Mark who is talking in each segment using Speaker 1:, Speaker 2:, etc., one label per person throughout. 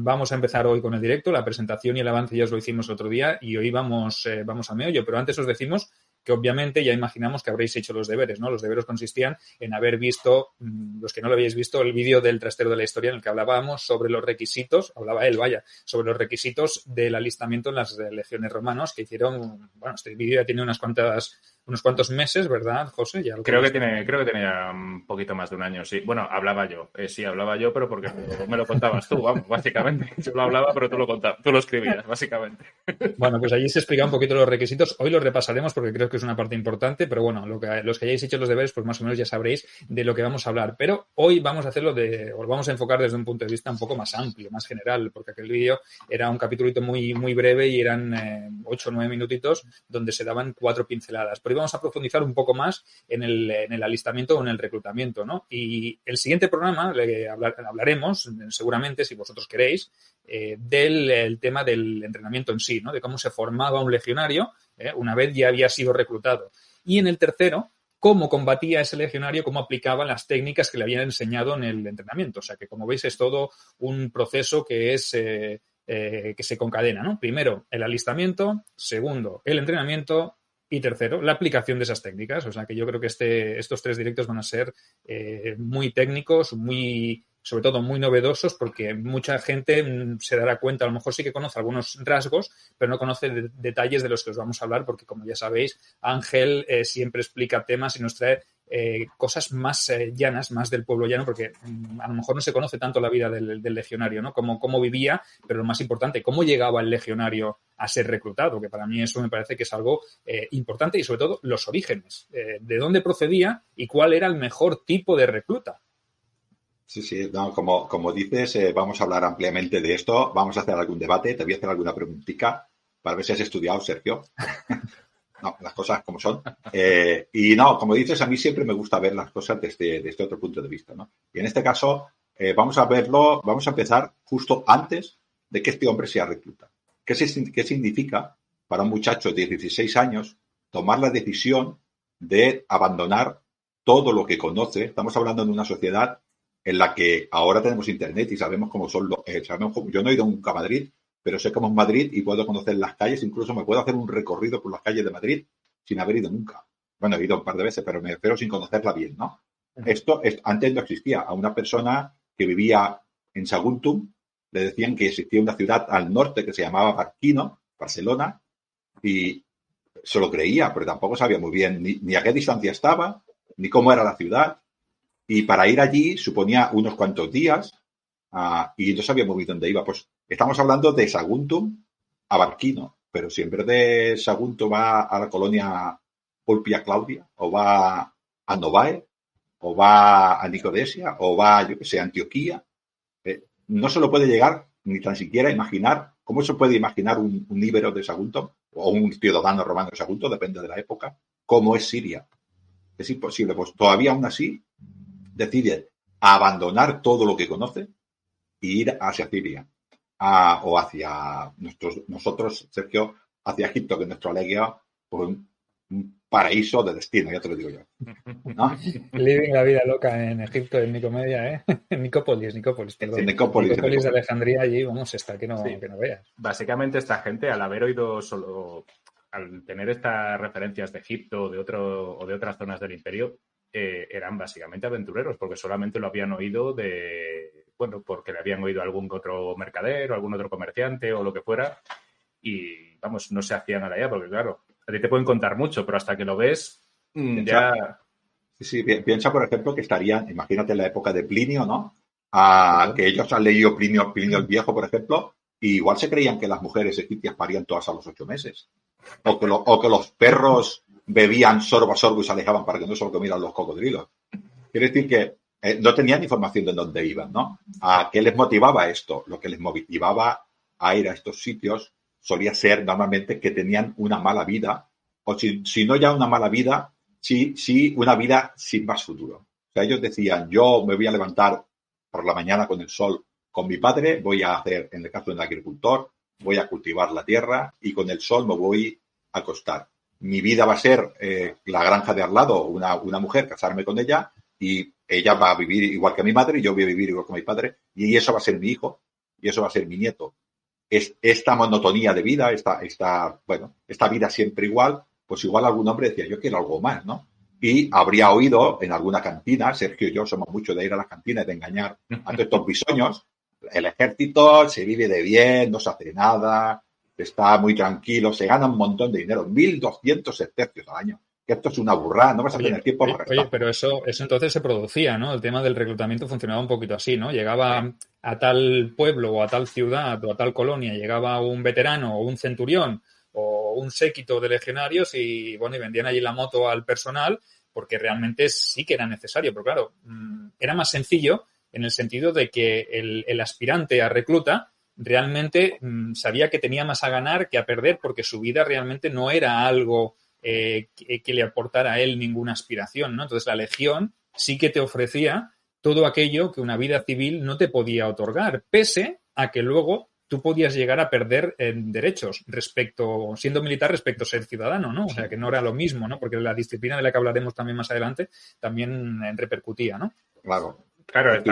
Speaker 1: vamos a empezar hoy con el directo. La presentación y el avance ya os lo hicimos otro día y hoy vamos a meollo. Pero antes os decimos que obviamente ya imaginamos que habréis hecho los deberes, ¿no? Los deberes consistían en haber visto, los que no lo habéis visto, el vídeo del trastero de la historia en el que hablábamos sobre los requisitos, sobre los requisitos del alistamiento en las legiones romanas que hicieron, bueno, este vídeo ya tiene unos cuantos meses, ¿verdad, José? Ya
Speaker 2: creo que tiene ya un poquito más de un año, sí. Bueno, hablaba yo, pero porque me lo contabas tú, vamos, básicamente. Yo lo hablaba, pero tú lo escribías, básicamente.
Speaker 1: Bueno, pues allí se explica un poquito los requisitos. Hoy los repasaremos porque creo que es una parte importante, pero bueno, los que hayáis hecho los deberes, pues más o menos ya sabréis de lo que vamos a hablar. Pero hoy vamos a os vamos a enfocar desde un punto de vista un poco más amplio, más general, porque aquel vídeo era un capitulito muy, muy breve y eran 8 o 9 minutitos donde se daban 4 pinceladas. Pero hoy vamos a profundizar un poco más en el alistamiento o en el reclutamiento, ¿no? Y el siguiente programa hablaremos, seguramente, si vosotros queréis, del tema del entrenamiento en sí, ¿no? De cómo se formaba un legionario una vez ya había sido reclutado. Y en el tercero, cómo combatía ese legionario, cómo aplicaba las técnicas que le habían enseñado en el entrenamiento. O sea que, como veis, es todo un proceso que se concadena, ¿no? Primero, el alistamiento. Segundo, el entrenamiento. Y tercero, la aplicación de esas técnicas. O sea que yo creo que estos 3 directos van a ser muy técnicos, sobre todo muy novedosos, porque mucha gente se dará cuenta, a lo mejor sí que conoce algunos rasgos, pero no conoce detalles de los que os vamos a hablar, porque como ya sabéis, Ángel siempre explica temas y nos trae cosas más llanas, más del pueblo llano, porque a lo mejor no se conoce tanto la vida del legionario, ¿no? Cómo vivía, pero lo más importante, cómo llegaba el legionario a ser reclutado, que para mí eso me parece que es algo importante, y sobre todo los orígenes, de dónde procedía y cuál era el mejor tipo de recluta.
Speaker 3: Sí, no, como dices, vamos a hablar ampliamente de esto, vamos a hacer algún debate, te voy a hacer alguna preguntita para ver si has estudiado, Sergio. No, las cosas como son. Y no, como dices, a mí siempre me gusta ver las cosas desde este otro punto de vista, ¿no? Y en este caso, vamos a empezar justo antes de que este hombre sea recluta. ¿Qué significa para un muchacho de 16 años tomar la decisión de abandonar todo lo que conoce? Estamos hablando de una sociedad en la que ahora tenemos internet y sabemos cómo son yo no he ido nunca a Madrid, pero sé cómo es Madrid y puedo conocer las calles, incluso me puedo hacer un recorrido por las calles de Madrid sin haber ido nunca. Bueno, he ido un par de veces, pero me refiero sin conocerla bien, ¿no? Antes no existía. A una persona que vivía en Saguntum le decían que existía una ciudad al norte que se llamaba Barcelona, y se lo creía, pero tampoco sabía muy bien ni a qué distancia estaba, ni cómo era la ciudad. Y para ir allí suponía unos cuantos días y no sabía muy bien dónde iba. Pues estamos hablando de Saguntum a Barquino, pero si en vez de Saguntum va a la colonia Ulpia Claudia, o va a Novae, o va a Nicodesia, o va, yo qué sé, a Antioquía, no se lo puede llegar ni tan siquiera a imaginar. ¿Cómo se puede imaginar un íbero de Saguntum o un ciudadano romano de Saguntum, depende de la época, cómo es Siria? Es imposible. Pues todavía aún así decide abandonar todo lo que conoce e ir hacia Siria o hacia nosotros, Sergio, hacia Egipto, que es nuestro alegría, por un paraíso de destino, ya te lo digo yo, ¿no?
Speaker 1: Living la vida loca en Egipto, en Nicomedia, ¿eh? En Nicópolis, perdón.
Speaker 3: En Nicópolis
Speaker 1: de Alejandría, allí, vamos, está que no veas.
Speaker 2: Básicamente esta gente, al haber oído al tener estas referencias de Egipto o de otras zonas del imperio, eran básicamente aventureros, porque solamente lo habían oído porque le habían oído a algún otro mercader o algún otro comerciante o lo que fuera, y vamos, no se hacían a la idea, porque claro, a ti te pueden contar mucho, pero hasta que lo ves, ya...
Speaker 3: Sí, piensa, por ejemplo, que estarían, imagínate en la época de Plinio, ¿no? Que ellos han leído Plinio el Viejo, por ejemplo, y igual se creían que las mujeres egipcias parían todas a los 8 meses. O que los perros bebían sorbo a sorbo y se alejaban para que no se lo comieran los cocodrilos. Quiere decir que no tenían información de dónde iban, ¿no? ¿A qué les motivaba esto? Lo que les motivaba a ir a estos sitios solía ser normalmente que tenían una mala vida, o si no ya una mala vida, sí una vida sin más futuro. O sea, ellos decían, yo me voy a levantar por la mañana con el sol con mi padre, voy a hacer, en el caso del agricultor, voy a cultivar la tierra y con el sol me voy a acostar. Mi vida va a ser la granja de al lado, una mujer, casarme con ella, y ella va a vivir igual que mi madre y yo voy a vivir igual que mi padre, y eso va a ser mi hijo. y eso va a ser mi nieto, es esta monotonía de vida, esta vida siempre igual, pues igual algún hombre decía, yo quiero algo más, ¿no? Y habría oído en alguna cantina, Sergio y yo somos mucho de ir a las cantinas y de engañar a todos estos bisoños, el ejército se vive de bien, no se hace nada, está muy tranquilo, se gana un montón de dinero, 1.200 sestercios al año. Que esto es una burrada, no vas a tener tiempo para
Speaker 1: Oye, pero eso entonces se producía, ¿no? El tema del reclutamiento funcionaba un poquito así, ¿no? Llegaba a tal pueblo o a tal ciudad o a tal colonia, llegaba un veterano o un centurión o un séquito de legionarios y, bueno, y vendían allí la moto al personal porque realmente sí que era necesario, pero claro, era más sencillo en el sentido de que el aspirante a recluta realmente sabía que tenía más a ganar que a perder porque su vida realmente no era algo que le aportara a él ninguna aspiración, ¿no? Entonces la Legión sí que te ofrecía todo aquello que una vida civil no te podía otorgar, pese a que luego tú podías llegar a perder derechos siendo militar respecto a ser ciudadano, ¿no? O sea, que no era lo mismo, ¿no? Porque la disciplina de la que hablaremos también más adelante también repercutía, ¿no?
Speaker 2: Claro,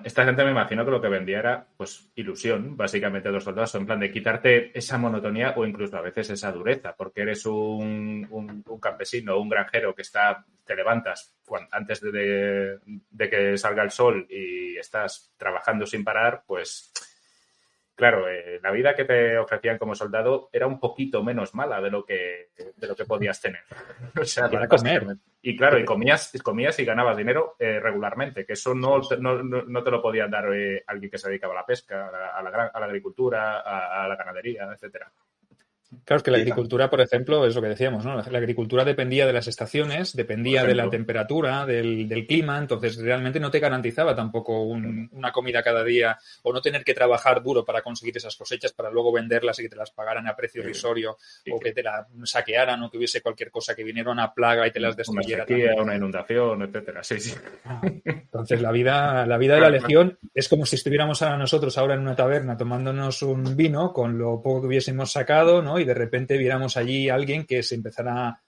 Speaker 2: esta gente me imagino que lo que vendía era, pues, ilusión, básicamente, de los soldados, en plan de quitarte esa monotonía o incluso a veces esa dureza, porque eres un campesino, un granjero que te levantas antes de que salga el sol y estás trabajando sin parar, pues, claro, la vida que te ofrecían como soldado era un poquito menos mala de lo que podías tener. O sea,
Speaker 1: para comer.
Speaker 2: Y claro, y comías y ganabas dinero regularmente, que eso no te lo podían dar alguien que se dedicaba a la pesca, a la agricultura, a la ganadería, etcétera.
Speaker 1: Claro, es que la agricultura, por ejemplo, es lo que decíamos, ¿no? La agricultura dependía de las estaciones, dependía de la temperatura, del clima, entonces realmente no te garantizaba tampoco una comida cada día o no tener que trabajar duro para conseguir esas cosechas para luego venderlas y que te las pagaran a precio irrisorio o que te la saquearan o que hubiese cualquier cosa que viniera una plaga y te las destruyera.
Speaker 2: Una sequía, una inundación, etcétera. Sí.
Speaker 1: Entonces la vida de la Legión es como si estuviéramos nosotros ahora en una taberna tomándonos un vino con lo poco que hubiésemos sacado, ¿no? Y de repente viéramos allí a alguien que se empezara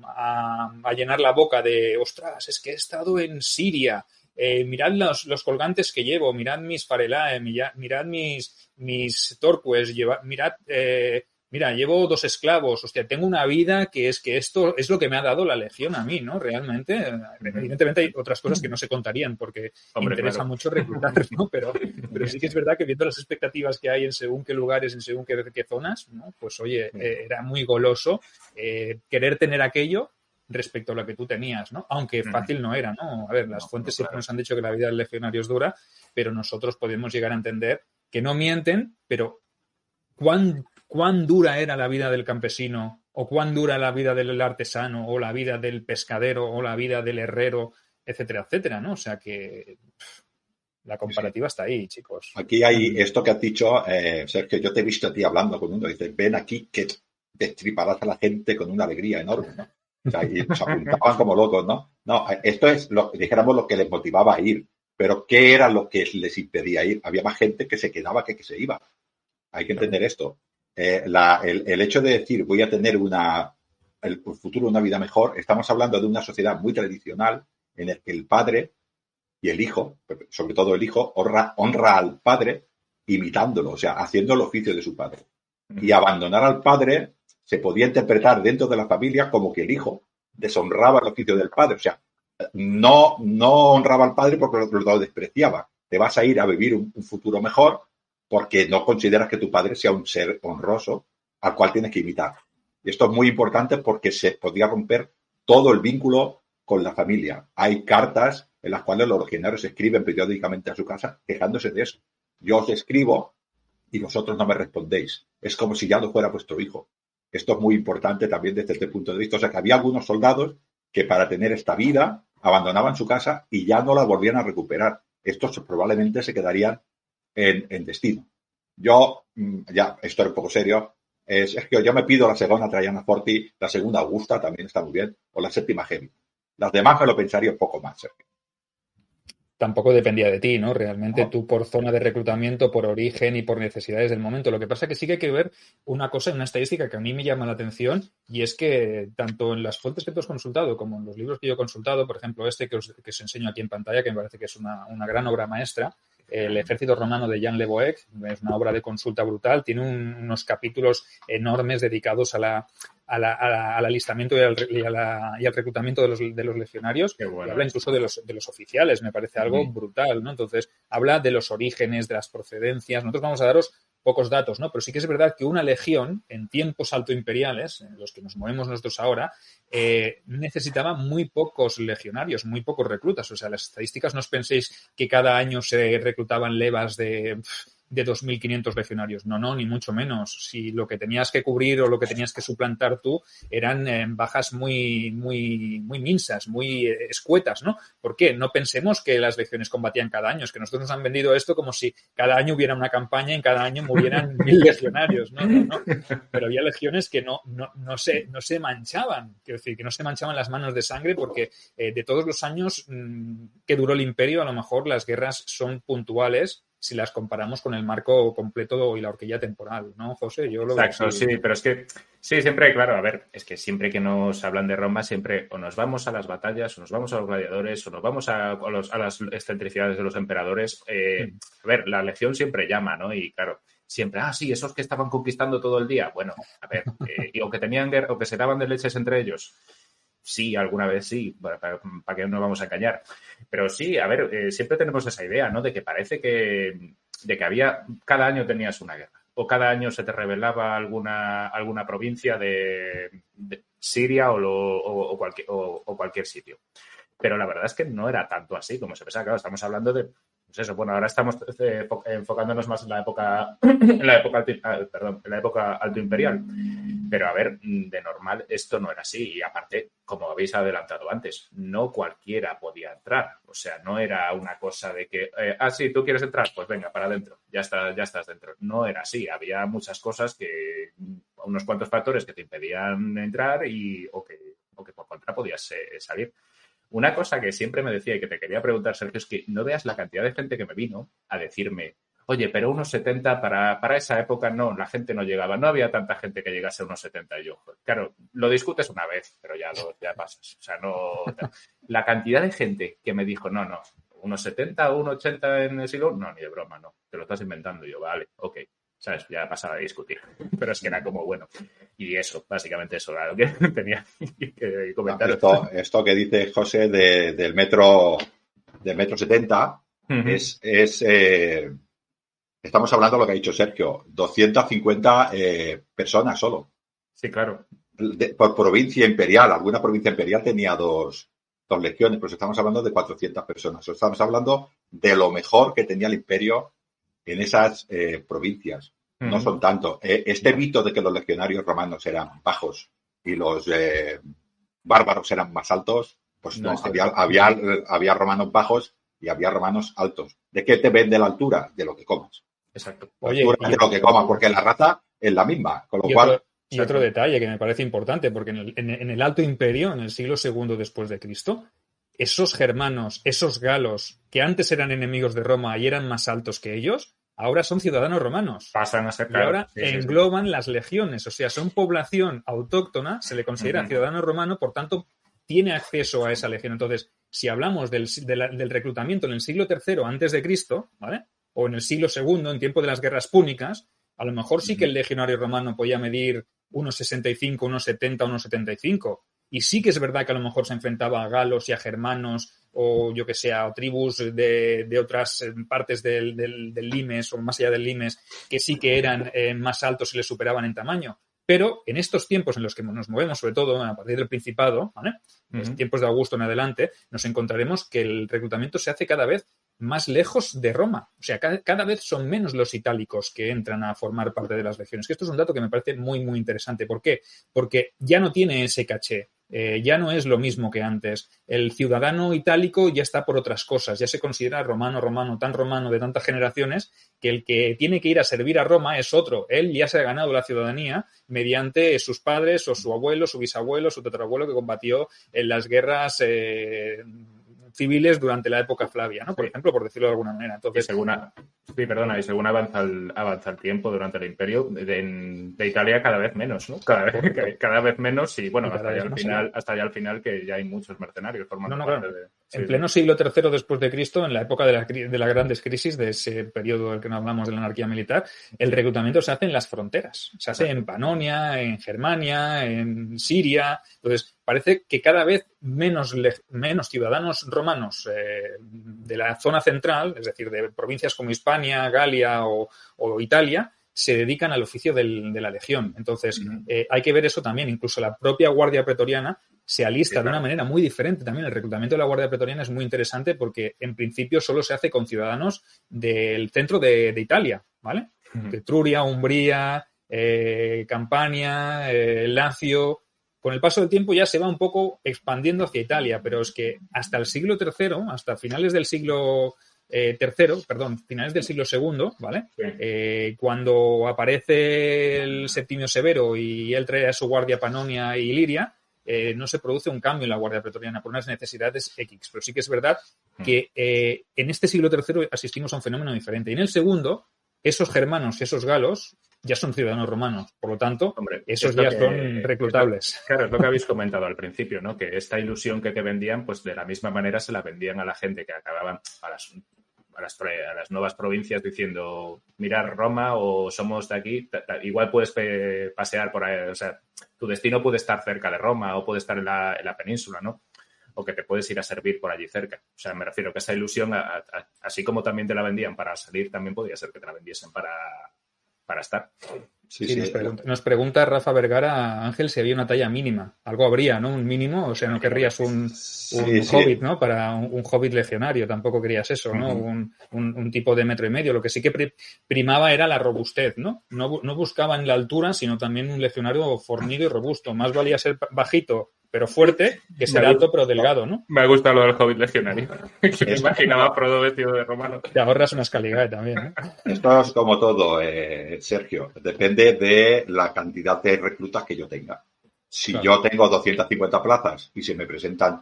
Speaker 1: a llenar la boca de ostras, es que he estado en Siria, mirad los colgantes que llevo, mirad mis farelae, mirad mis torques, mira, llevo 2 esclavos, hostia, tengo una vida que esto es lo que me ha dado la Legión a mí, ¿no? Realmente, evidentemente hay otras cosas que no se contarían porque interesa mucho reclutar, ¿no? Pero sí que es verdad que viendo las expectativas que hay en según qué lugares, en según qué zonas, ¿no? Pues oye, era muy goloso querer tener aquello respecto a lo que tú tenías, ¿no? Aunque fácil no era, ¿no? A ver, las fuentes siempre nos han dicho que la vida del legionario es dura, pero nosotros podemos llegar a entender que no mienten, pero ¿cuán dura era la vida del campesino o cuán dura la vida del artesano o la vida del pescadero o la vida del herrero, etcétera, etcétera, ¿no? O sea que la comparativa está ahí, chicos.
Speaker 3: Aquí hay esto que has dicho, Sergio, yo te he visto a ti hablando con uno, dices, ven aquí que destriparás a la gente con una alegría enorme, ¿no? O sea, y se apuntaban como locos, ¿no? No, esto es, dijéramos, lo que les motivaba a ir. Pero ¿qué era lo que les impedía ir? Había más gente que se quedaba que se iba. Hay que entender esto. El hecho de decir voy a tener el futuro una vida mejor, estamos hablando de una sociedad muy tradicional en la que el padre y el hijo, sobre todo el hijo, honra al padre imitándolo, o sea, haciendo el oficio de su padre. Y abandonar al padre se podía interpretar dentro de la familia como que el hijo deshonraba el oficio del padre, o sea, no honraba al padre porque lo despreciaba. Te vas a ir a vivir un futuro mejor porque no consideras que tu padre sea un ser honroso al cual tienes que imitar. Y esto es muy importante porque se podría romper todo el vínculo con la familia. Hay cartas en las cuales los legionarios escriben periódicamente a su casa quejándose de eso. Yo os escribo y vosotros no me respondéis. Es como si ya no fuera vuestro hijo. Esto es muy importante también desde este punto de vista. O sea, que había algunos soldados que para tener esta vida abandonaban su casa y ya no la volvían a recuperar. Estos probablemente se quedarían en destino. Yo, ya, esto es un poco serio, Sergio, yo me pido la segunda Traiana Forti, la segunda Augusta también está muy bien, o la séptima Gemma. Las demás me lo pensaría un poco más, Sergio.
Speaker 1: Tampoco dependía de ti, ¿no? Realmente tú por zona de reclutamiento, por origen y por necesidades del momento. Lo que pasa es que sí que hay que ver una cosa, una estadística que a mí me llama la atención y es que tanto en las fuentes que tú has consultado como en los libros que yo he consultado, por ejemplo, que os enseño aquí en pantalla, que me parece que es una gran obra maestra, El ejército romano de Jan Leboeck, es una obra de consulta brutal, tiene unos capítulos enormes dedicados al alistamiento y al reclutamiento de los legionarios,
Speaker 2: bueno,
Speaker 1: y habla incluso de los oficiales, me parece algo brutal, ¿no? Entonces, habla de los orígenes, de las procedencias. Nosotros vamos a daros pocos datos, ¿no? Pero sí que es verdad que una legión, en tiempos altoimperiales, en los que nos movemos nosotros ahora, necesitaba muy pocos legionarios, muy pocos reclutas. O sea, las estadísticas, no os penséis que cada año se reclutaban levas de 2.500 legionarios. No, ni mucho menos. Si lo que tenías que cubrir o lo que tenías que suplantar tú eran bajas muy minsas, muy escuetas, ¿no? ¿Por qué? No pensemos que las legiones combatían cada año. Es que nosotros nos han vendido esto como si cada año hubiera una campaña y en cada año murieran 1.000 legionarios. No. Pero había legiones que no se manchaban. Quiero decir, que no se manchaban las manos de sangre porque de todos los años que duró el imperio, a lo mejor las guerras son puntuales si las comparamos con el marco completo y la horquilla temporal, ¿no, José? Yo lo veo
Speaker 2: Exacto,
Speaker 1: así.
Speaker 2: sí, pero es que sí, siempre, claro, a ver, es que siempre que nos hablan de Roma, siempre o nos vamos a las batallas, o nos vamos a los gladiadores, o nos vamos a las excentricidades de los emperadores. A ver, la legión siempre llama, ¿no? Y claro, siempre, sí, esos que estaban conquistando todo el día. Bueno, a ver, o que tenían guerra, o que se daban de leches entre ellos. Sí, alguna vez sí, para que no nos vamos a engañar. Pero sí, a ver, siempre tenemos esa idea, ¿no? De que parece que cada año tenías una guerra. O cada año se te rebelaba alguna provincia de Siria o cualquier sitio. Pero la verdad es que no era tanto así como se pensaba. Claro, estamos hablando de, pues eso, bueno, ahora estamos enfocándonos más en la época altoimperial. Pero a ver, de normal esto no era así. Y aparte, como habéis adelantado antes, no cualquiera podía entrar. O sea, no era una cosa de que, sí, tú quieres entrar, pues venga, para adentro, ya estás dentro. No era así. Había muchas cosas unos cuantos factores que te impedían entrar o que por contra podías salir. Una cosa que siempre me decía y que te quería preguntar, Sergio, es que no veas la cantidad de gente que me vino a decirme, oye, pero unos 70 para esa época no, la gente no llegaba, no había tanta gente que llegase a unos 70. Y yo, claro, lo discutes una vez, pero ya pasas. O sea, no. La cantidad de gente que me dijo, no, unos 70 o unos 80 en el siglo, no, ni de broma, no, te lo estás inventando. Y yo, vale, ok. ¿Sabes? Ya pasaba a discutir. Pero es que era como, bueno. Y eso, básicamente eso era lo que tenía que comentar.
Speaker 3: Esto que dice José del metro 70 estamos hablando de lo que ha dicho Sergio, 250 personas solo.
Speaker 2: Sí, claro.
Speaker 3: Por provincia imperial. Alguna provincia imperial tenía dos legiones, pues estamos hablando de 400 personas. Estamos hablando de lo mejor que tenía el imperio en esas provincias. No son tanto. Este mito de que los legionarios romanos eran bajos y los bárbaros eran más altos, pues no, había romanos bajos y había romanos altos. ¿De qué te vende la altura? De lo que comas.
Speaker 2: Exacto.
Speaker 3: La altura de lo que comas, porque la raza es la misma, con lo cual...
Speaker 1: Y otro detalle que me parece importante, porque en el Alto Imperio, en el siglo II después de Cristo, esos germanos, esos galos, que antes eran enemigos de Roma y eran más altos que ellos, ahora son ciudadanos romanos.
Speaker 2: Pasan a ser,
Speaker 1: y ahora engloban las legiones, o sea, son población autóctona, se le considera ciudadano romano, por tanto, tiene acceso a esa legión. Entonces, si hablamos del reclutamiento en el siglo III antes de Cristo, ¿vale? O en el siglo II, en tiempo de las guerras púnicas, a lo mejor sí que el legionario romano podía medir unos 65, unos 70, unos 75. Y sí que es verdad que a lo mejor se enfrentaba a galos y a germanos o yo que sé, a tribus de otras partes del limes o más allá del limes que sí que eran más altos y les superaban en tamaño. Pero en estos tiempos en los que nos movemos, sobre todo a partir del Principado, ¿vale? Los tiempos de Augusto en adelante, nos encontraremos que el reclutamiento se hace cada vez más lejos de Roma. O sea, cada vez son menos los itálicos que entran a formar parte de las legiones. Que esto es un dato que me parece muy, muy interesante. ¿Por qué? Porque ya no tiene ese caché. Ya no es lo mismo que antes. El ciudadano itálico ya está por otras cosas. Ya se considera romano, tan romano de tantas generaciones que el que tiene que ir a servir a Roma es otro. Él ya se ha ganado la ciudadanía mediante sus padres o su abuelo, su bisabuelo, su tatarabuelo que combatió en las guerras civiles durante la época Flavia, ¿no? Por ejemplo, por decirlo de alguna manera. Entonces,
Speaker 2: y según avanza el tiempo durante el Imperio, de Italia cada vez menos, ¿no? Cada vez menos y bueno, hasta ya al final que ya hay muchos mercenarios formando parte de...
Speaker 1: En pleno siglo III después de Cristo, en la época de las grandes crisis, de ese periodo del que no hablamos de la anarquía militar, el reclutamiento se hace en las fronteras. Se hace en Panonia, en Germania, en Siria. Entonces, parece que cada vez menos ciudadanos romanos de la zona central, es decir, de provincias como Hispania, Galia o Italia, se dedican al oficio de la legión. Entonces, hay que ver eso también. Incluso la propia Guardia Pretoriana se alista de una manera muy diferente también. El reclutamiento de la Guardia Pretoriana es muy interesante porque, en principio, solo se hace con ciudadanos del centro de Italia, ¿vale? De Etruria, Umbría, Campania, Lacio. Con el paso del tiempo ya se va un poco expandiendo hacia Italia, pero es que hasta el siglo III, hasta finales del siglo finales del siglo II, ¿vale? Sí. Cuando aparece el Septimio Severo y él trae a su guardia Panonia y Liria, no se produce un cambio en la Guardia Pretoriana por unas necesidades X. Pero sí que es verdad que en este siglo III asistimos a un fenómeno diferente. Y en el segundo, esos germanos y esos galos ya son ciudadanos romanos. Por lo tanto, esos ya son reclutables.
Speaker 2: Claro, es lo que habéis comentado al principio, ¿no? Que esta ilusión que te vendían, pues de la misma manera se la vendían a la gente que acababan a las nuevas provincias diciendo, mirar Roma o somos de aquí, igual puedes pasear por ahí, o sea, tu destino puede estar cerca de Roma o puede estar en la península, ¿no? O que te puedes ir a servir por allí cerca. O sea, me refiero que esa ilusión, así como también te la vendían para salir, también podía ser que te la vendiesen para estar.
Speaker 1: Sí. Nos pregunta Rafa Vergara, Ángel, si había una talla mínima. Algo habría, ¿no? Un mínimo, o sea, no querrías un hobbit, ¿no? Para un hobbit legionario, tampoco querías eso, ¿no? Un tipo de 1,5 metros. Lo que sí que primaba era la robustez, ¿no? No buscaban la altura, sino también un legionario fornido y robusto. Más valía ser bajito pero fuerte que ser alto pero delgado, ¿no?
Speaker 2: Me gusta lo del hobbit legionario. Que me imaginaba Frodo vestido de romano.
Speaker 1: Te ahorras una escaligada también, ¿eh?
Speaker 3: Esto es como todo, Sergio. Depende de la cantidad de reclutas que yo tenga. Si yo tengo 250 plazas y se me presentan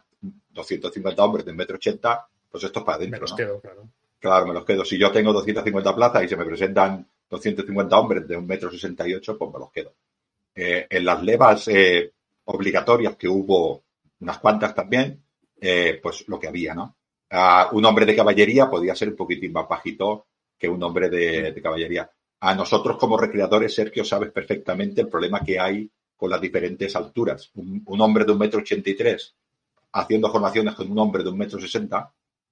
Speaker 3: 250 hombres de 1,80 m, pues esto es para adentro,
Speaker 1: me los quedo, claro.
Speaker 3: Claro, me los quedo. Si yo tengo 250 plazas y se me presentan 250 hombres de 1,68 m, pues me los quedo. En las levas obligatorias, que hubo unas cuantas también, pues lo que había, ¿no? Un hombre de caballería podía ser un poquitín más bajito que un hombre de caballería. A nosotros como recreadores, Sergio, sabes perfectamente el problema que hay con las diferentes alturas. Un hombre de 1,83 m haciendo formaciones con un hombre de 1,60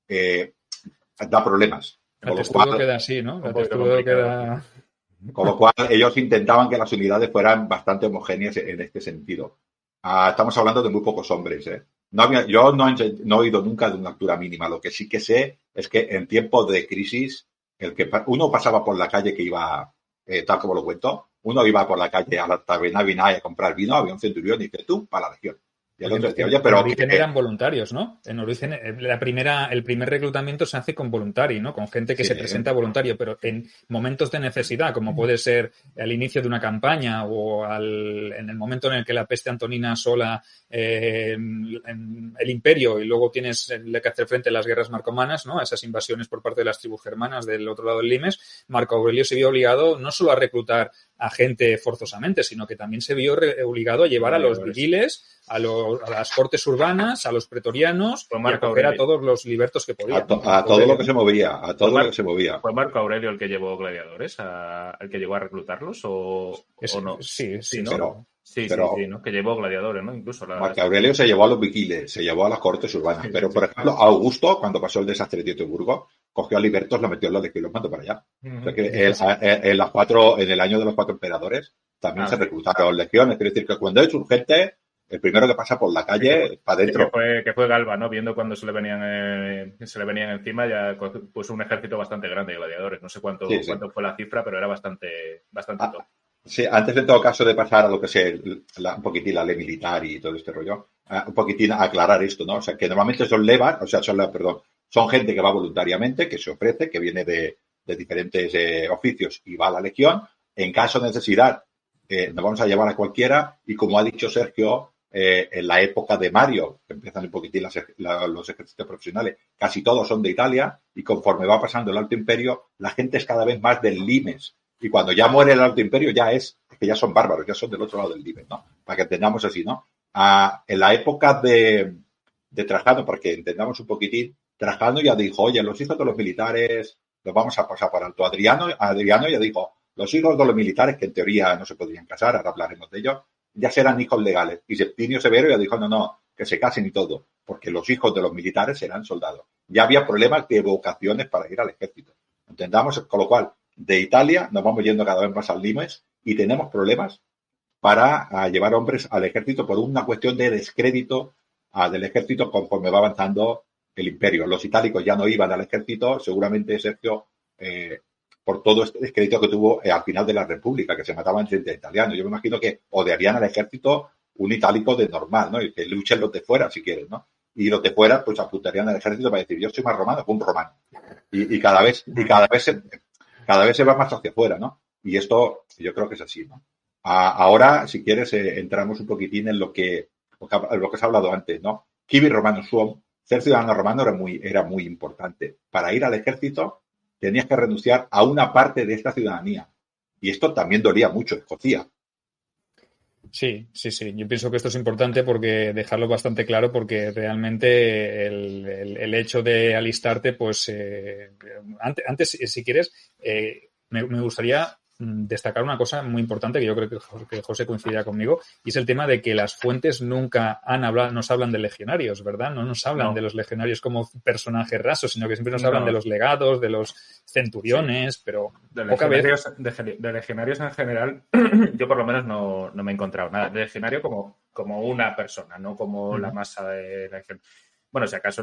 Speaker 3: m da problemas.
Speaker 1: El testudo queda así, ¿no? El testudo queda...
Speaker 3: Con lo cual, ellos intentaban que las unidades fueran bastante homogéneas en este sentido. Estamos hablando de muy pocos hombres, ¿eh? Yo no he oído nunca de una altura mínima. Lo que sí que sé es que en tiempos de crisis, uno pasaba por la calle que iba, tal como lo cuento, uno iba por la calle a la taberna Vinay a comprar vino, había un centurión y dice, tú, para la legión. Y el otro decía, oye, pero...
Speaker 1: En origen eran voluntarios, ¿no? En origen, el primer reclutamiento se hace con voluntari, ¿no? Con gente que se presenta voluntario, pero en momentos de necesidad, como puede ser al inicio de una campaña o en el momento en el que la peste antonina asola en el imperio y luego tienes que hacer frente a las guerras marcomanas, ¿no? A esas invasiones por parte de las tribus germanas del otro lado del Limes, Marco Aurelio se vio obligado no solo a reclutar a gente forzosamente, sino que también se vio obligado a llevar a los vigiles, a las cortes urbanas, a los pretorianos y a coger a todos los libertos que podía.
Speaker 3: A todo lo que se movía, a todo lo que se movía.
Speaker 2: ¿Fue Marco Aurelio el que llevó gladiadores, el que llegó a reclutarlos o no?
Speaker 3: Sí,
Speaker 2: ¿no? Sí, ¿no? Que llevó gladiadores, ¿no? Incluso
Speaker 3: Marco Aurelio se llevó a los vigiles, se llevó a las cortes urbanas, pero por ejemplo, Augusto, cuando pasó el desastre de Teutoburgo, cogió a libertos, lo metió en la legión y los mandó para allá. O sea que en el año de los 4 emperadores también se reclutaron legiones. Quiere decir que cuando es urgente, el primero que pasa por la calle para adentro.
Speaker 2: Que fue Galba, ¿no? Viendo cuando se le venían encima, ya puso un ejército bastante grande de gladiadores. No sé cuánto fue la cifra, pero era bastante top.
Speaker 3: Sí, antes en todo caso de pasar a lo que es un poquitín la ley militar y todo este rollo, un poquitín aclarar esto, ¿no? O sea, que normalmente son gente que va voluntariamente, que se ofrece, que viene de diferentes oficios y va a la legión. En caso de necesidad, nos vamos a llevar a cualquiera y como ha dicho Sergio, en la época de Mario, que empiezan un poquitín los ejércitos profesionales, casi todos son de Italia y conforme va pasando el Alto Imperio, la gente es cada vez más del Limes. Y cuando ya muere el Alto Imperio que ya son bárbaros, ya son del otro lado del Limes, ¿no? Para que entendamos así, ¿no? En la época de de Trajano, porque entendamos un poquitín, Trajano ya dijo, oye, los hijos de los militares los vamos a pasar por alto. Adriano ya dijo, los hijos de los militares, que en teoría no se podrían casar, ahora hablaremos de ellos, ya serán hijos legales. Y Septimio Severo ya dijo, no, que se casen y todo, porque los hijos de los militares serán soldados. Ya había problemas de vocaciones para ir al ejército. Entendamos, con lo cual, de Italia nos vamos yendo cada vez más al limes y tenemos problemas para llevar hombres al ejército por una cuestión de descrédito del ejército conforme va avanzando el imperio. Los itálicos ya no iban al ejército, seguramente Sergio, por todo este descrédito que tuvo al final de la República, que se mataban entre italianos. Yo me imagino que odiarían al ejército un itálico de normal, ¿no? Y que luchen los de fuera, si quieren, ¿no? Y los de fuera, pues apuntarían al ejército para decir, yo soy más romano que un romano. Y cada vez se va más hacia afuera, ¿no? Y esto yo creo que es así, ¿no? Ahora, si quieres, entramos un poquitín en lo que se ha hablado antes, ¿no? Civis Romanus Suum, ser ciudadano romano era muy importante. Para ir al ejército tenías que renunciar a una parte de esta ciudadanía. Y esto también dolía mucho en Escocia.
Speaker 1: Sí. Yo pienso que esto es importante porque dejarlo bastante claro, porque realmente el hecho de alistarte, pues antes, si quieres, me gustaría destacar una cosa muy importante que yo creo que José coincidirá conmigo, y es el tema de que las fuentes nunca nos hablan de legionarios, ¿verdad? No nos hablan de los legionarios como personajes rasos, sino que siempre nos hablan de los legados, de los centuriones, pero poca vez.
Speaker 2: De legionarios en general, yo por lo menos no me he encontrado nada. De legionario como una persona, no como la masa de legión. Bueno, si acaso,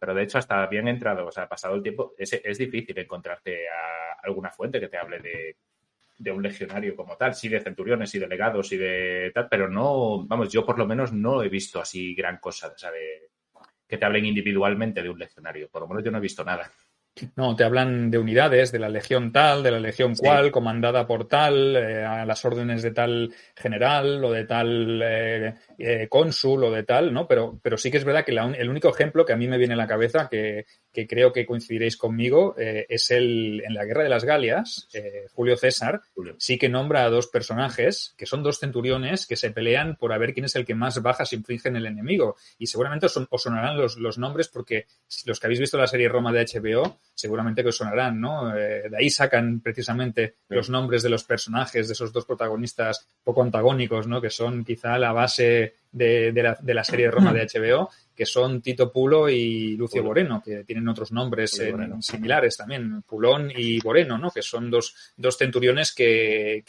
Speaker 2: pero de hecho hasta bien entrado, o sea, pasado el tiempo, es difícil encontrarte a alguna fuente que te hable de un legionario como tal, sí de centuriones y de legados y de tal, pero no, vamos, yo por lo menos no he visto así gran cosa, o sea, que te hablen individualmente de un legionario, por lo menos yo no he visto nada.
Speaker 1: No, te hablan de unidades, de la legión tal, de la legión cual, comandada por tal, a las órdenes de tal general o de tal cónsul o de tal, ¿no? Pero sí que es verdad que el único ejemplo que a mí me viene a la cabeza, que creo que coincidiréis conmigo, es en la Guerra de las Galias, Julio César sí que nombra a dos personajes, que son dos centuriones que se pelean por a ver quién es el que más bajas inflige en el enemigo. Y seguramente os sonarán los nombres, porque los que habéis visto la serie Roma de HBO seguramente que os sonarán, ¿no? De ahí sacan precisamente los nombres de los personajes, de esos dos protagonistas poco antagónicos, ¿no? Que son quizá la base de la serie Roma de HBO, que son Tito Pulo y Lucio Boreno, que tienen otros nombres similares también, Pulón y Boreno, ¿no? Que son dos centuriones que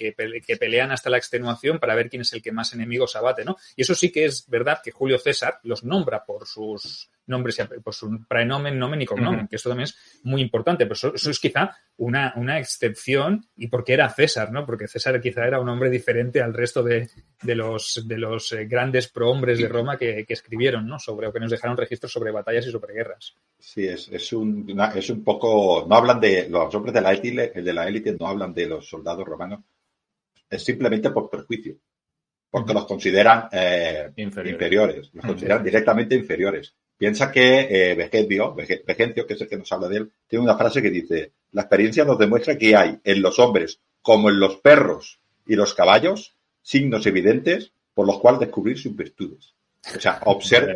Speaker 1: pelean hasta la extenuación para ver quién es el que más enemigos abate, ¿no? Y eso sí que es verdad que Julio César los nombra por sus nombres, por su praenomen, nomen y cognomen, que esto también es muy importante, pero eso es quizá una excepción, y porque era César, ¿no? Porque César quizá era un hombre diferente al resto de los grandes prohombres de Roma que escribieron, ¿no? O que nos dejaron registros sobre batallas y sobre guerras.
Speaker 3: Sí, es un poco, no hablan de los hombres de la élite, no hablan de los soldados romanos, es simplemente por prejuicio, porque los consideran inferiores, los consideran directamente inferiores. Piensa que Vegencio, que es el que nos habla de él, tiene una frase que dice: la experiencia nos demuestra que hay en los hombres, como en los perros y los caballos, signos evidentes por los cuales descubrir sus virtudes. O sea, observa.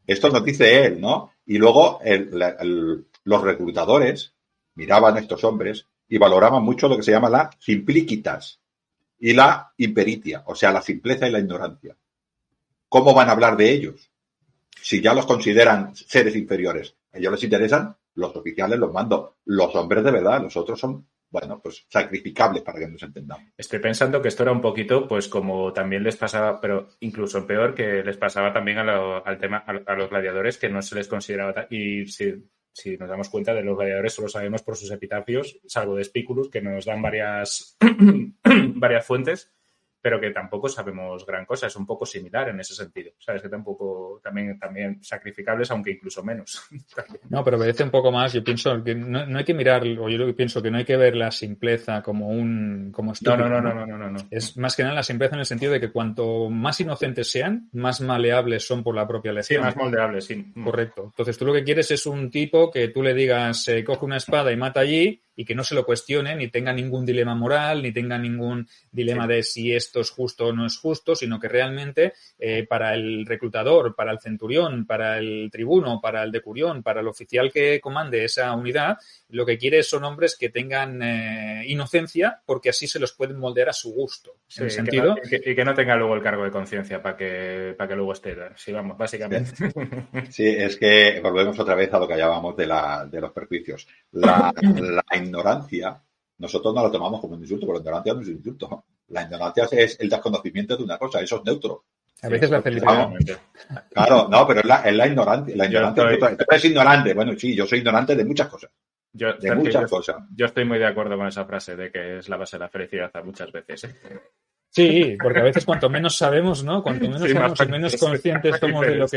Speaker 3: Esto nos dice él, ¿no? Y luego los reclutadores miraban a estos hombres y valoraban mucho lo que se llama la simplicitas y la imperitia, o sea, la simpleza y la ignorancia. ¿Cómo van a hablar de ellos? Si ya los consideran seres inferiores. A ellos les interesan los oficiales, los mandos. Los hombres de verdad, los otros son, pues sacrificables, para que nos entendamos.
Speaker 2: Estoy pensando que esto era un poquito, pues como también les pasaba, pero incluso peor, que les pasaba también al tema, a los gladiadores, que no se les consideraba. Y si nos damos cuenta, de los gladiadores solo sabemos por sus epitafios, salvo de Spiculus, que nos dan varias fuentes, pero que tampoco sabemos gran cosa. Es un poco similar en ese sentido. Sabes que tampoco, también sacrificables, aunque incluso menos.
Speaker 1: No, pero obedece un poco más. Yo pienso que no hay que mirar, o yo pienso que no hay que ver la simpleza como estúpido.
Speaker 2: No.
Speaker 1: Es más que nada la simpleza en el sentido de que cuanto más inocentes sean, más maleables son por la propia legión.
Speaker 2: Sí, más moldeables, sí.
Speaker 1: Correcto. Entonces tú lo que quieres es un tipo que tú le digas, coge una espada y mata allí, y que no se lo cuestione, ni tenga ningún dilema moral, ni tenga ningún dilema de si esto es justo o no es justo, sino que realmente para el reclutador, para el centurión, para el tribuno, para el decurión, para el oficial que comande esa unidad, lo que quiere son hombres que tengan inocencia, porque así se los pueden moldear a su gusto.
Speaker 2: Sí,
Speaker 1: en el sentido...
Speaker 2: y que no tenga luego el cargo de conciencia para que luego esté. Sí, vamos, básicamente.
Speaker 3: Sí, es que volvemos otra vez a lo que hablábamos de los perjuicios. La ignorancia, nosotros no la tomamos como un insulto, pero la ignorancia no es un insulto. La ignorancia es el desconocimiento de una cosa, eso es neutro.
Speaker 1: A veces la felicidad.
Speaker 3: Claro, no, pero es la ignorancia. La ignorancia tú eres ignorante. Bueno, sí, yo soy ignorante de muchas cosas. Cosas.
Speaker 2: Yo estoy muy de acuerdo con esa frase de que es la base de la felicidad muchas veces.
Speaker 1: Sí, porque a veces cuanto menos sabemos, ¿no? Cuanto menos sabemos y menos conscientes somos de lo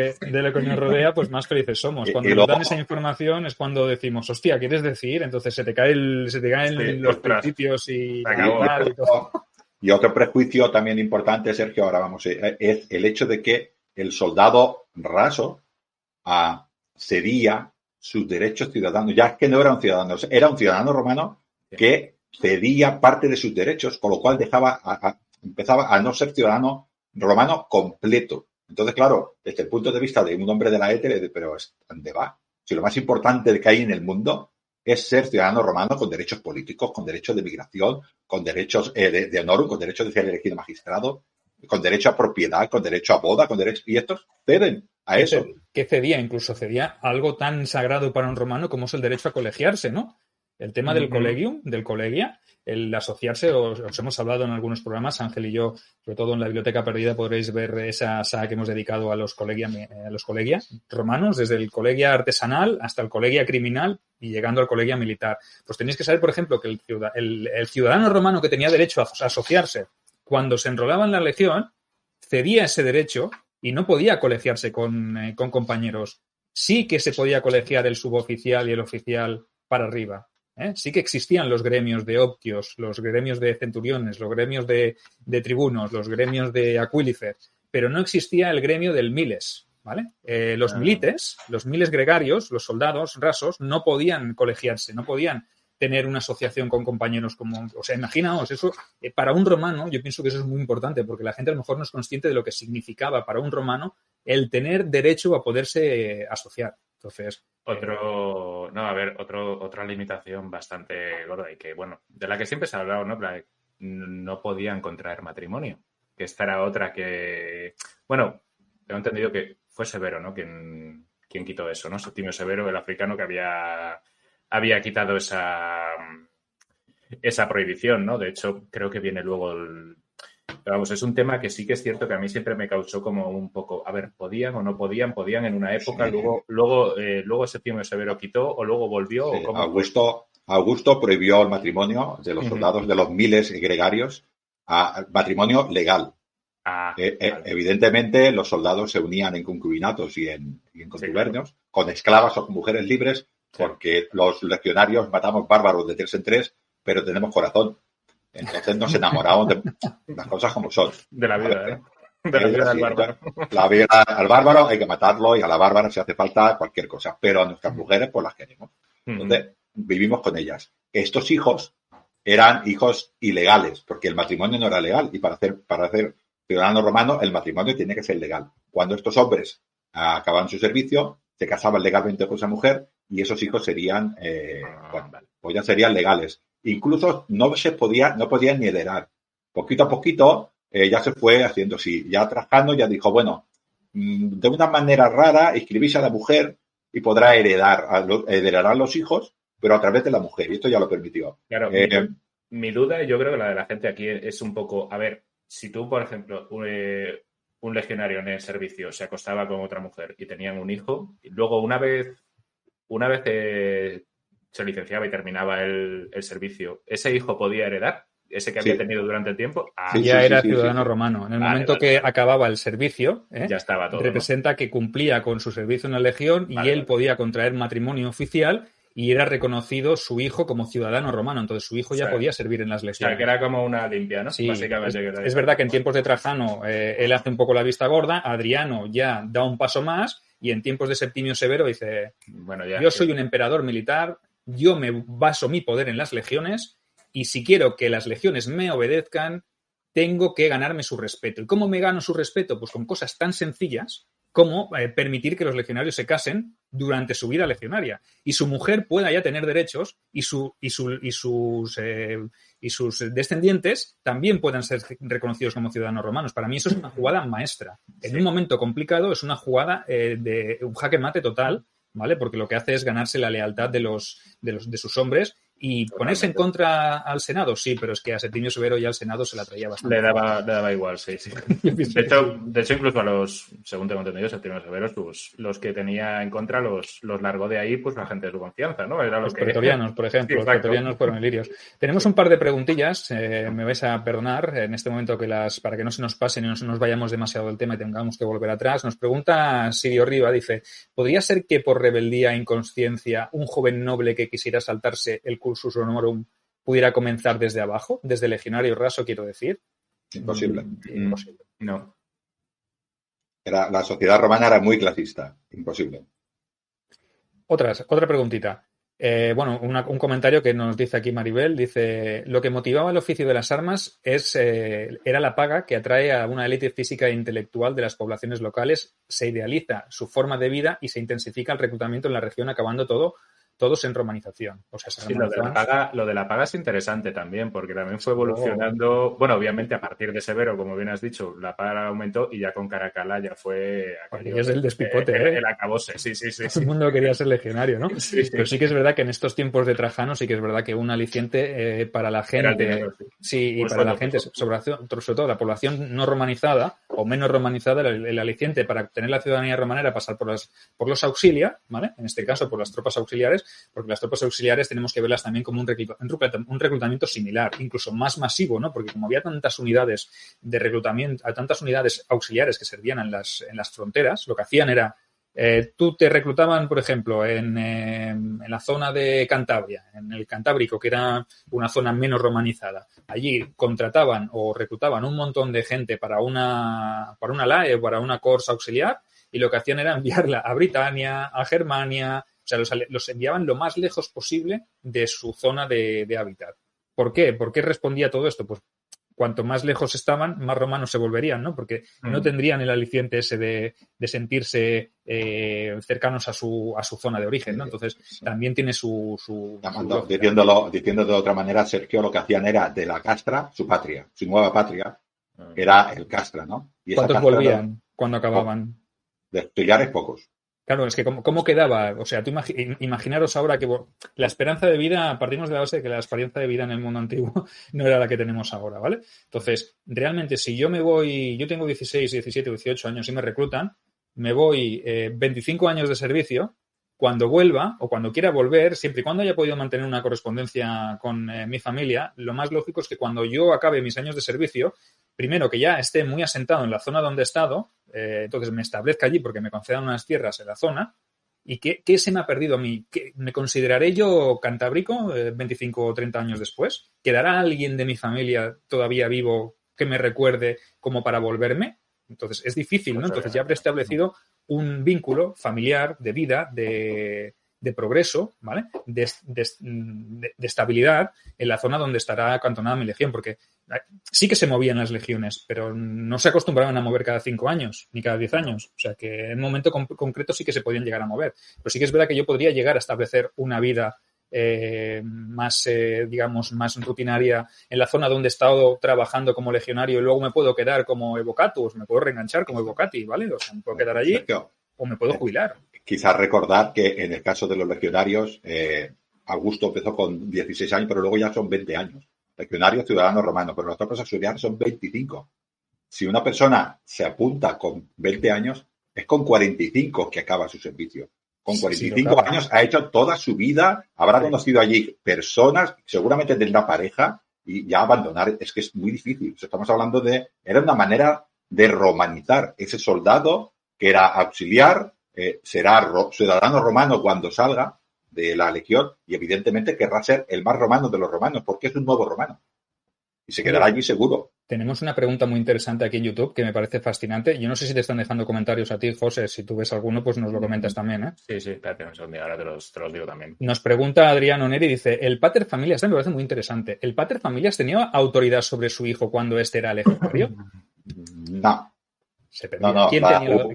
Speaker 1: que nos rodea, pues más felices somos. Cuando nos dan esa información es cuando decimos, hostia, ¿quieres decir? Entonces se te caen los principios y tal y todo.
Speaker 3: Y otro prejuicio también importante, Sergio, ahora vamos, es el hecho de que el soldado raso cedía sus derechos ciudadanos. Ya es que no era un ciudadano, era un ciudadano romano que cedía parte de sus derechos, con lo cual empezaba a no ser ciudadano romano completo. Entonces, claro, desde el punto de vista de un hombre de la éter, pero ¿dónde va? Si lo más importante que hay en el mundo es ser ciudadano romano con derechos políticos, con derechos de migración, con derechos de honor, con derechos de ser elegido magistrado, con derecho a propiedad, con derecho a boda, con derecho... Y estos ceden a eso.
Speaker 1: Que cedía incluso algo tan sagrado para un romano como es el derecho a colegiarse, ¿no? El tema del colegium, del colegia, el asociarse, os hemos hablado en algunos programas, Ángel y yo, sobre todo en la Biblioteca Perdida, podréis ver esa saga que hemos dedicado a los colegia romanos, desde el colegia artesanal hasta el colegia criminal y llegando al colegia militar. Pues tenéis que saber, por ejemplo, que el ciudadano romano que tenía derecho a asociarse, cuando se enrolaba en la legión, cedía ese derecho y no podía colegiarse con compañeros. Sí que se podía colegiar el suboficial y el oficial para arriba. Sí que existían los gremios de optios, los gremios de centuriones, los gremios de tribunos, los gremios de aquílices, pero no existía el gremio del miles, ¿vale? Los miles gregarios, los soldados rasos, no podían colegiarse, no podían tener una asociación con compañeros como... O sea, imaginaos, eso para un romano, yo pienso que eso es muy importante, porque la gente a lo mejor no es consciente de lo que significaba para un romano el tener derecho a poderse asociar. Entonces...
Speaker 2: otra limitación bastante gorda y que, bueno, de la que siempre se ha hablado, ¿no? No podían contraer matrimonio. Que esta era otra que... Bueno, tengo entendido que fue Severo, ¿no? Quien quitó eso, ¿no? Septimio Severo, el africano que había quitado esa prohibición, ¿no? De hecho, creo que viene luego Pero vamos, es un tema que sí que es cierto que a mí siempre me causó como un poco, a ver, ¿podían o no podían? Podían en una época, sí. luego Septimio Severo quitó o luego volvió.
Speaker 3: Sí.
Speaker 2: ¿O cómo?
Speaker 3: Augusto prohibió el matrimonio de los soldados de los miles gregarios a matrimonio legal. Vale. Evidentemente, los soldados se unían en concubinatos y en contubernios, sí, con esclavas o con mujeres libres, porque los legionarios matamos bárbaros de 3 en 3, pero tenemos corazón. Entonces nos enamoramos de las cosas como son.
Speaker 2: De la vida, ¿eh? De la vida del bárbaro.
Speaker 3: La vida al bárbaro hay que matarlo y a la bárbara si hace falta cualquier cosa, pero a nuestras mujeres pues las queremos. Entonces vivimos con ellas. Estos hijos eran hijos ilegales, porque el matrimonio no era legal y para ser ciudadano romano el matrimonio tiene que ser legal. Cuando estos hombres acababan su servicio, se casaban legalmente con esa mujer y esos hijos serían, pues ya serían legales. Incluso no podían ni heredar. Poquito a poquito ya se fue haciendo así. Ya Trajano ya dijo, bueno, de una manera rara escribís a la mujer y podrá heredará a los hijos, pero a través de la mujer. Y esto ya lo permitió.
Speaker 2: Claro, mi duda, y yo creo que la de la gente aquí es un poco, a ver, si tú, por ejemplo, un legionario en el servicio se acostaba con otra mujer y tenían un hijo, y luego una vez se licenciaba y terminaba el servicio, ¿ese hijo podía heredar? ¿Ese que había tenido durante el tiempo?
Speaker 1: Ya era ciudadano romano. En el momento que acababa el servicio,
Speaker 2: ya estaba todo,
Speaker 1: representa, ¿no?, que cumplía con su servicio en la legión y él podía contraer matrimonio oficial y era reconocido su hijo como ciudadano romano. Entonces su hijo ya podía servir en las legiones.
Speaker 2: O sea, que era como una limpia, ¿no?
Speaker 1: Sí, básicamente. Es verdad que en tiempos de Trajano él hace un poco la vista gorda, Adriano ya da un paso más y en tiempos de Septimio Severo dice, bueno, yo soy un emperador militar, yo me baso mi poder en las legiones y si quiero que las legiones me obedezcan, tengo que ganarme su respeto. ¿Y cómo me gano su respeto? Pues con cosas tan sencillas como permitir que los legionarios se casen durante su vida legionaria y su mujer pueda ya tener derechos y sus descendientes también puedan ser reconocidos como ciudadanos romanos. Para mí eso es una jugada maestra. En un momento complicado es una jugada de un jaque mate total, ¿vale? Porque lo que hace es ganarse la lealtad de sus hombres. Y ponerse en contra al Senado, sí, pero es que a Septimio Severo ya al Senado se la traía bastante.
Speaker 2: Le daba igual, sí. De hecho, incluso a los, según tengo entendido, Septimio Severo, pues, los que tenía en contra los largó de ahí, pues la gente de su confianza, ¿no? Era
Speaker 1: los pretorianos, por ejemplo, sí, los pretorianos fueron ilirios. Tenemos un par de preguntillas, me vais a perdonar en este momento para que no se nos pasen y no nos vayamos demasiado del tema y tengamos que volver atrás. Nos pregunta Sirio Riva, dice, ¿podría ser que por rebeldía e inconsciencia un joven noble que quisiera saltarse el cursus honorum pudiera comenzar desde abajo, desde legionario raso, quiero decir?
Speaker 3: Imposible.
Speaker 1: Imposible.
Speaker 2: No.
Speaker 3: La sociedad romana era muy clasista. Imposible.
Speaker 1: Otra preguntita. Un comentario que nos dice aquí Maribel, dice, lo que motivaba el oficio de las armas era la paga que atrae a una élite física e intelectual de las poblaciones locales, se idealiza su forma de vida y se intensifica el reclutamiento en la región, acabando todos en romanización. O sea,
Speaker 2: sí, lo de la paga es interesante también, porque también fue evolucionando. Bueno, obviamente a partir de Severo, como bien has dicho, la paga aumentó y ya con Caracalla ya fue
Speaker 1: aquello, es el despipote,
Speaker 2: el acabose, sí.
Speaker 1: Todo el mundo quería ser legionario, ¿no? Sí. Pero sí que es verdad que en estos tiempos de Trajano sí que es verdad que un aliciente para la gente, dinero, sí, y pues para la gente, sobre todo la población no romanizada o menos romanizada, el aliciente para obtener la ciudadanía romana era pasar por los auxilia, ¿vale? En este caso por las tropas auxiliares, porque las tropas auxiliares tenemos que verlas también como un reclutamiento similar, incluso más masivo, ¿no? Porque como había tantas unidades de reclutamiento, tantas unidades auxiliares que servían en las fronteras, lo que hacían era, tú te reclutaban, por ejemplo, en la zona de Cantabria, en el Cantábrico, que era una zona menos romanizada. Allí contrataban o reclutaban un montón de gente para una LAE, para una corps auxiliar, y lo que hacían era enviarla a Britania, a Germania. O sea, los enviaban lo más lejos posible de su zona de hábitat. ¿Por qué? ¿Por qué respondía todo esto? Pues cuanto más lejos estaban, más romanos se volverían, ¿no? Porque no tendrían el aliciente ese de sentirse cercanos a su zona de origen, ¿no? Entonces, también tiene su
Speaker 3: diciéndolo de otra manera, Sergio, lo que hacían era de la castra, su patria, su nueva patria, era el castra, ¿no?
Speaker 1: Y ¿cuántos volvían cuando acababan?
Speaker 3: De auxiliares, pocos.
Speaker 1: Claro, es que ¿cómo quedaba? O sea, tú imaginaros ahora que la esperanza de vida, partimos de la base de que la esperanza de vida en el mundo antiguo no era la que tenemos ahora, ¿vale? Entonces, realmente, si yo tengo 16, 17, 18 años y me reclutan, me voy 25 años de servicio, cuando vuelva o cuando quiera volver, siempre y cuando haya podido mantener una correspondencia con mi familia, lo más lógico es que cuando yo acabe mis años de servicio, primero que ya esté muy asentado en la zona donde he estado, entonces me establezca allí porque me concedan unas tierras en la zona. ¿Y qué se me ha perdido a mí? ¿Me consideraré yo cantábrico 25 o 30 años después? ¿Quedará alguien de mi familia todavía vivo que me recuerde como para volverme? Entonces es difícil, ¿no? Entonces ya habré establecido un vínculo familiar de vida, de progreso, ¿vale? De estabilidad en la zona donde estará acantonada mi legión, porque sí que se movían las legiones, pero no se acostumbraban a mover cada 5 años, ni cada 10 años. O sea que en un momento concreto sí que se podían llegar a mover. Pero sí que es verdad que yo podría llegar a establecer una vida más rutinaria en la zona donde he estado trabajando como legionario y luego me puedo quedar como evocatus, me puedo reenganchar como evocati, ¿vale? O sea, me puedo quedar allí o me puedo jubilar.
Speaker 3: Quizás recordar que en el caso de los legionarios, Augusto empezó con 16 años, pero luego ya son 20 años. Legionarios, ciudadanos romanos, pero las tropas auxiliares son 25. Si una persona se apunta con 20 años, es con 45 que acaba su servicio. Con 45 años ha hecho toda su vida, habrá conocido allí personas, seguramente tendrá pareja y ya abandonar. Es que es muy difícil. Estamos hablando era una manera de romanizar. Ese soldado que era auxiliar, será ciudadano romano cuando salga de la legión y evidentemente querrá ser el más romano de los romanos porque es un nuevo romano. y se quedará allí seguro.
Speaker 1: Tenemos una pregunta muy interesante aquí en YouTube que me parece fascinante. Yo no sé si te están dejando comentarios a ti, José. Si tú ves alguno, pues nos lo comentas también, ¿eh?
Speaker 2: Sí, espérate un segundo, ahora te los digo también.
Speaker 1: Nos pregunta Adriano Neri, dice, el pater familias, me parece muy interesante. ¿El pater familias tenía autoridad sobre su hijo cuando este era legionario?
Speaker 3: No.
Speaker 1: Se perdía. No,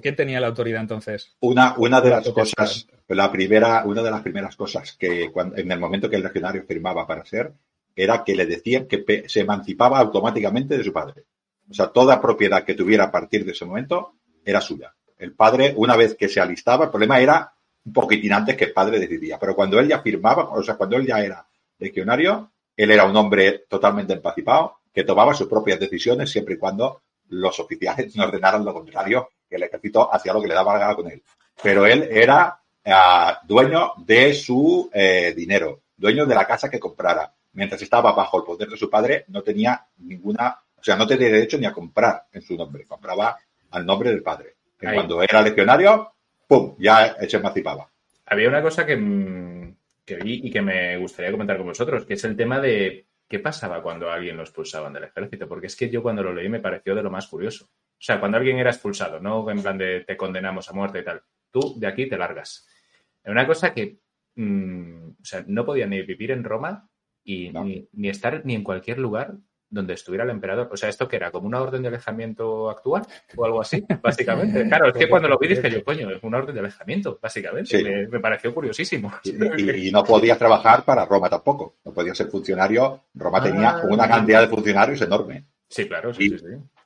Speaker 1: ¿Quién tenía la autoridad entonces?
Speaker 3: Una de las cosas, una de las primeras cosas que en el momento que el legionario firmaba para ser, era que le decían que se emancipaba automáticamente de su padre. O sea, toda propiedad que tuviera a partir de ese momento era suya. El padre, una vez que se alistaba, el problema era un poquitín antes que el padre decidía. Pero cuando él ya firmaba, o sea, cuando él ya era legionario, él era un hombre totalmente emancipado, que tomaba sus propias decisiones siempre y cuando los oficiales no ordenaran lo contrario, que el ejército hacía lo que le daba la gana con él. Pero él era dueño de su dinero, dueño de la casa que comprara. Mientras estaba bajo el poder de su padre, no tenía no tenía derecho ni a comprar en su nombre. Compraba al nombre del padre. Y cuando era legionario, ¡pum!, ya se emancipaba.
Speaker 2: Había una cosa que vi y que me gustaría comentar con vosotros, que es el tema de qué pasaba cuando a alguien lo expulsaban del ejército. Porque es que yo cuando lo leí me pareció de lo más curioso. O sea, cuando alguien era expulsado, no en plan de te condenamos a muerte y tal, tú de aquí te largas. Era una cosa que no podía ni vivir en Roma y no. ni estar ni en cualquier lugar donde estuviera el emperador. O sea, ¿esto qué era? ¿Como una orden de alejamiento actual? ¿O algo así? Básicamente. Claro, es que cuando lo vi dije yo, coño, es una orden de alejamiento, básicamente. Sí. Me pareció curiosísimo.
Speaker 3: Y no podías trabajar para Roma tampoco. No podías ser funcionario. Roma tenía una cantidad de funcionarios enorme.
Speaker 2: Sí, claro.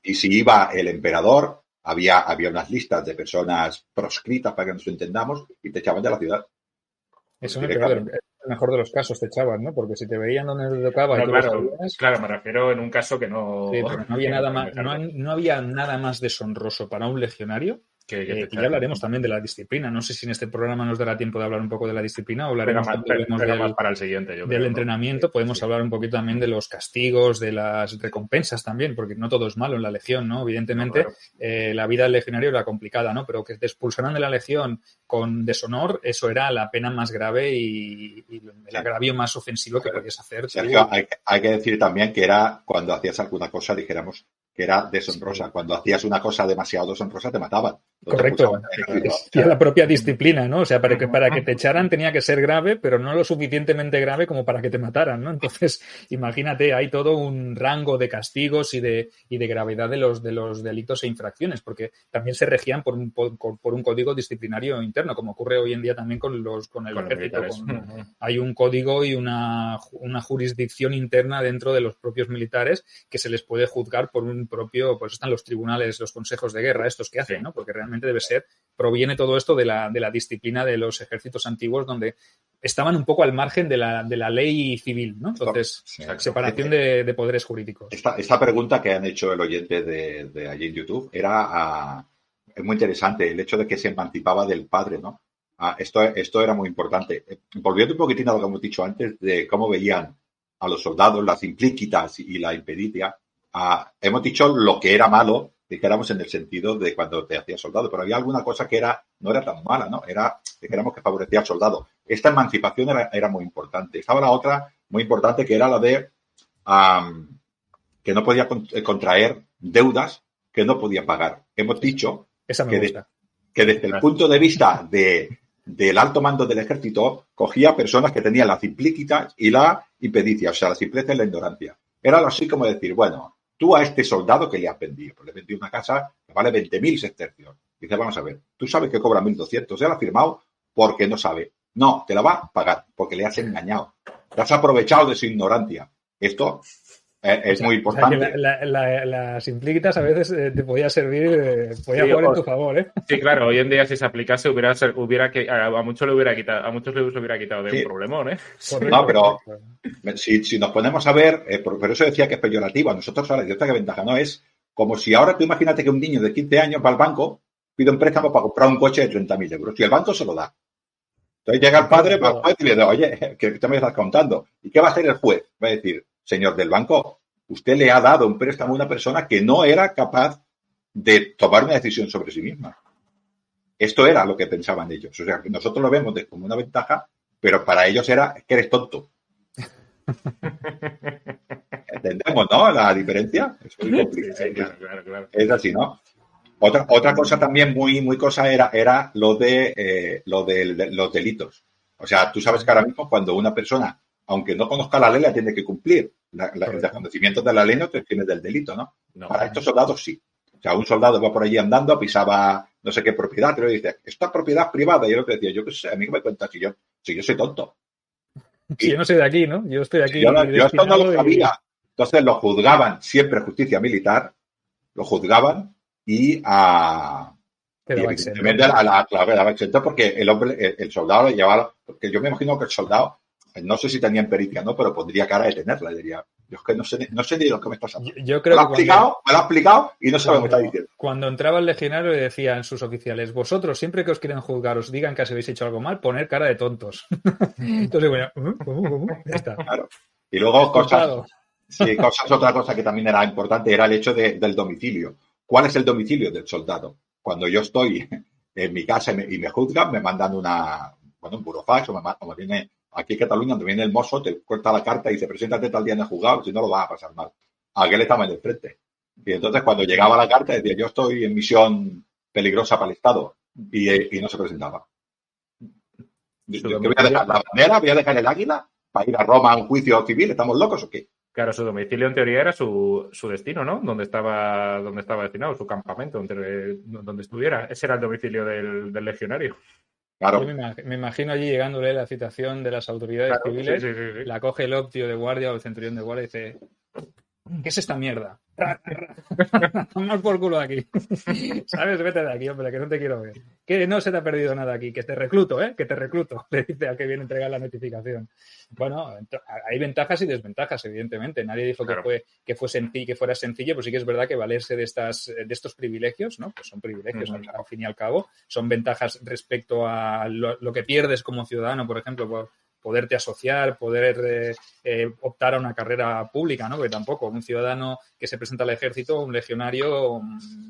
Speaker 3: Y si iba el emperador, había unas listas de personas proscritas, para que nos entendamos, y te echaban de la ciudad.
Speaker 1: Eso es el mejor de los casos, te echaban, ¿no? Porque si te veían donde te tocaba...
Speaker 2: No, claro, me refiero en un caso que no...
Speaker 1: Sí, pero no había nada más, no había nada más deshonroso para un legionario. Y ya hablaremos también de la disciplina. No sé si en este programa nos dará tiempo de hablar un poco de la disciplina o hablaremos
Speaker 2: más para el siguiente,
Speaker 1: del entrenamiento. Podemos hablar un poquito también de los castigos, de las recompensas también, porque no todo es malo en la legión, ¿no? Evidentemente, la vida del legionario era complicada, ¿no? Pero que te expulsaran de la legión con deshonor, eso era la pena más grave y el agravio más ofensivo que podías hacer.
Speaker 3: Sergio, hay que decir también que era cuando hacías alguna cosa, dijéramos, que era deshonrosa. Sí. Cuando hacías una cosa demasiado deshonrosa, te mataban.
Speaker 1: Correcto. Y la propia disciplina, ¿no? O sea, para que te echaran tenía que ser grave, pero no lo suficientemente grave como para que te mataran, ¿no? Entonces, imagínate, hay todo un rango de castigos y de gravedad de los delitos e infracciones, porque también se regían por un código disciplinario interno, como ocurre hoy en día también con el ejército. Hay un código y una jurisdicción interna dentro de los propios militares que se les puede juzgar por un propio, pues están los tribunales, los consejos de guerra, estos que hacen, ¿no? Porque realmente proviene todo esto de la disciplina de los ejércitos antiguos, donde estaban un poco al margen de la ley civil, ¿no? Entonces, separación de poderes jurídicos.
Speaker 3: Esta pregunta que han hecho el oyente de allí en YouTube es muy interesante, el hecho de que se emancipaba del padre, ¿no? Esto era muy importante. Volviendo un poquitín a lo que hemos dicho antes de cómo veían a los soldados, las implícitas y la impeditia, hemos dicho lo que era malo, dijéramos en el sentido de cuando te hacías soldado, pero había alguna cosa que no era tan mala, ¿no? Dijéramos que favorecía al soldado. Esta emancipación era muy importante. Estaba la otra muy importante, que era la de que no podía contraer deudas que no podía pagar. Hemos dicho que desde el punto de vista del alto mando del ejército, cogía personas que tenían las implícitas y la impedicia, o sea, la simpleza y la ignorancia. Era algo así como decir, bueno, tú a este soldado que le has vendido, pues le vendido una casa que vale 20.000 sestercios. Dice, vamos a ver, tú sabes que cobra 1.200, él ha firmado porque no sabe. No, te la va a pagar porque le has engañado. Te has aprovechado de su ignorancia. Esto es muy importante.
Speaker 1: O sea, que las implícitas a veces te podía servir, podía jugar en tu favor, ¿eh?
Speaker 2: Sí, claro, hoy en día si se aplicase a muchos le hubiera quitado de un problemón, ¿eh?
Speaker 3: Correcto, no, pero si nos ponemos a ver, por eso decía que es peyorativo. A nosotros ahora, ¿qué ventaja? No es como si ahora tú imagínate que un niño de 15 años va al banco, pide un préstamo para comprar un coche de 30.000 euros y el banco se lo da. Entonces llega el padre y le dice, oye, ¿qué te me estás contando? ¿Y qué va a hacer el juez? Va a decir, señor del banco, usted le ha dado un préstamo a una persona que no era capaz de tomar una decisión sobre sí misma. Esto era lo que pensaban ellos. O sea, que nosotros lo vemos como una ventaja, pero para ellos era que eres tonto. entendemos, ¿no? La diferencia. Es muy complicado.
Speaker 2: Sí, claro.
Speaker 3: Es así, ¿no? Otra cosa también muy cosa era lo de los delitos. O sea, tú sabes que ahora mismo cuando una persona, aunque no conozca la ley, la tiene que cumplir. El desconocimiento de la ley no te tiene del delito, ¿no? Para estos soldados sí. O sea, un soldado va por allí andando, pisaba no sé qué propiedad, pero dice, esta propiedad privada. Y yo lo que decía, yo qué sé, a mí que me cuentas si yo soy tonto.
Speaker 1: Si yo no soy de aquí, ¿no? Yo estoy aquí.
Speaker 3: Yo esto no lo sabía. Entonces lo juzgaban, siempre justicia militar, lo juzgaban y evidentemente a la quedaba exento porque el hombre, el soldado lo llevaba, porque yo me imagino que el soldado, no sé si tenían pericia, ¿no? Pero pondría cara de tenerla, diría, yo es que no sé ni lo que me estás hablando.
Speaker 1: Yo creo
Speaker 3: me lo ha explicado y no sé lo que me está diciendo.
Speaker 1: Cuando entraba el legionario le decían sus oficiales, vosotros siempre que os quieren juzgar os digan que os habéis hecho algo mal, poner cara de tontos. Entonces, bueno, ya está.
Speaker 3: Claro. Y luego otra cosa que también era importante era el hecho del domicilio. ¿Cuál es el domicilio del soldado? Cuando yo estoy en mi casa y me juzgan, me mandan un burofax o me viene aquí en Cataluña, donde viene el mozo, te corta la carta y dice, preséntate tal día en el juzgado, si no lo vas a pasar mal. Aquel estaba en el frente. Y entonces cuando llegaba la carta decía, yo estoy en misión peligrosa para el Estado y no se presentaba. ¿Qué voy a dejar? ¿La bandera? ¿Voy a dejar el águila para ir a Roma a un juicio civil? ¿Estamos locos o qué?
Speaker 2: Claro, su domicilio en teoría era su destino, ¿no? Donde estaba destinado, su campamento, donde estuviera. Ese era el domicilio del legionario.
Speaker 3: Claro.
Speaker 1: Yo me imagino allí llegándole la citación de las autoridades civiles,
Speaker 2: sí.
Speaker 1: la coge el optio de guardia o el centurión de guardia y dice, ¿qué es esta mierda? Más por culo de aquí. ¿Sabes? Vete de aquí, hombre, que no te quiero ver. Que no se te ha perdido nada aquí, que te recluto, que te recluto, le dice al que viene a entregar la notificación. Bueno, hay ventajas y desventajas, evidentemente. Nadie dijo que fuera sencillo, pues sí que es verdad que valerse de estos privilegios, ¿no? Pues son privilegios, al fin y al cabo. Son ventajas respecto a lo que pierdes como ciudadano, por ejemplo, por poderte asociar, poder optar a una carrera pública, ¿no? Porque tampoco un ciudadano que se presenta al ejército, un legionario,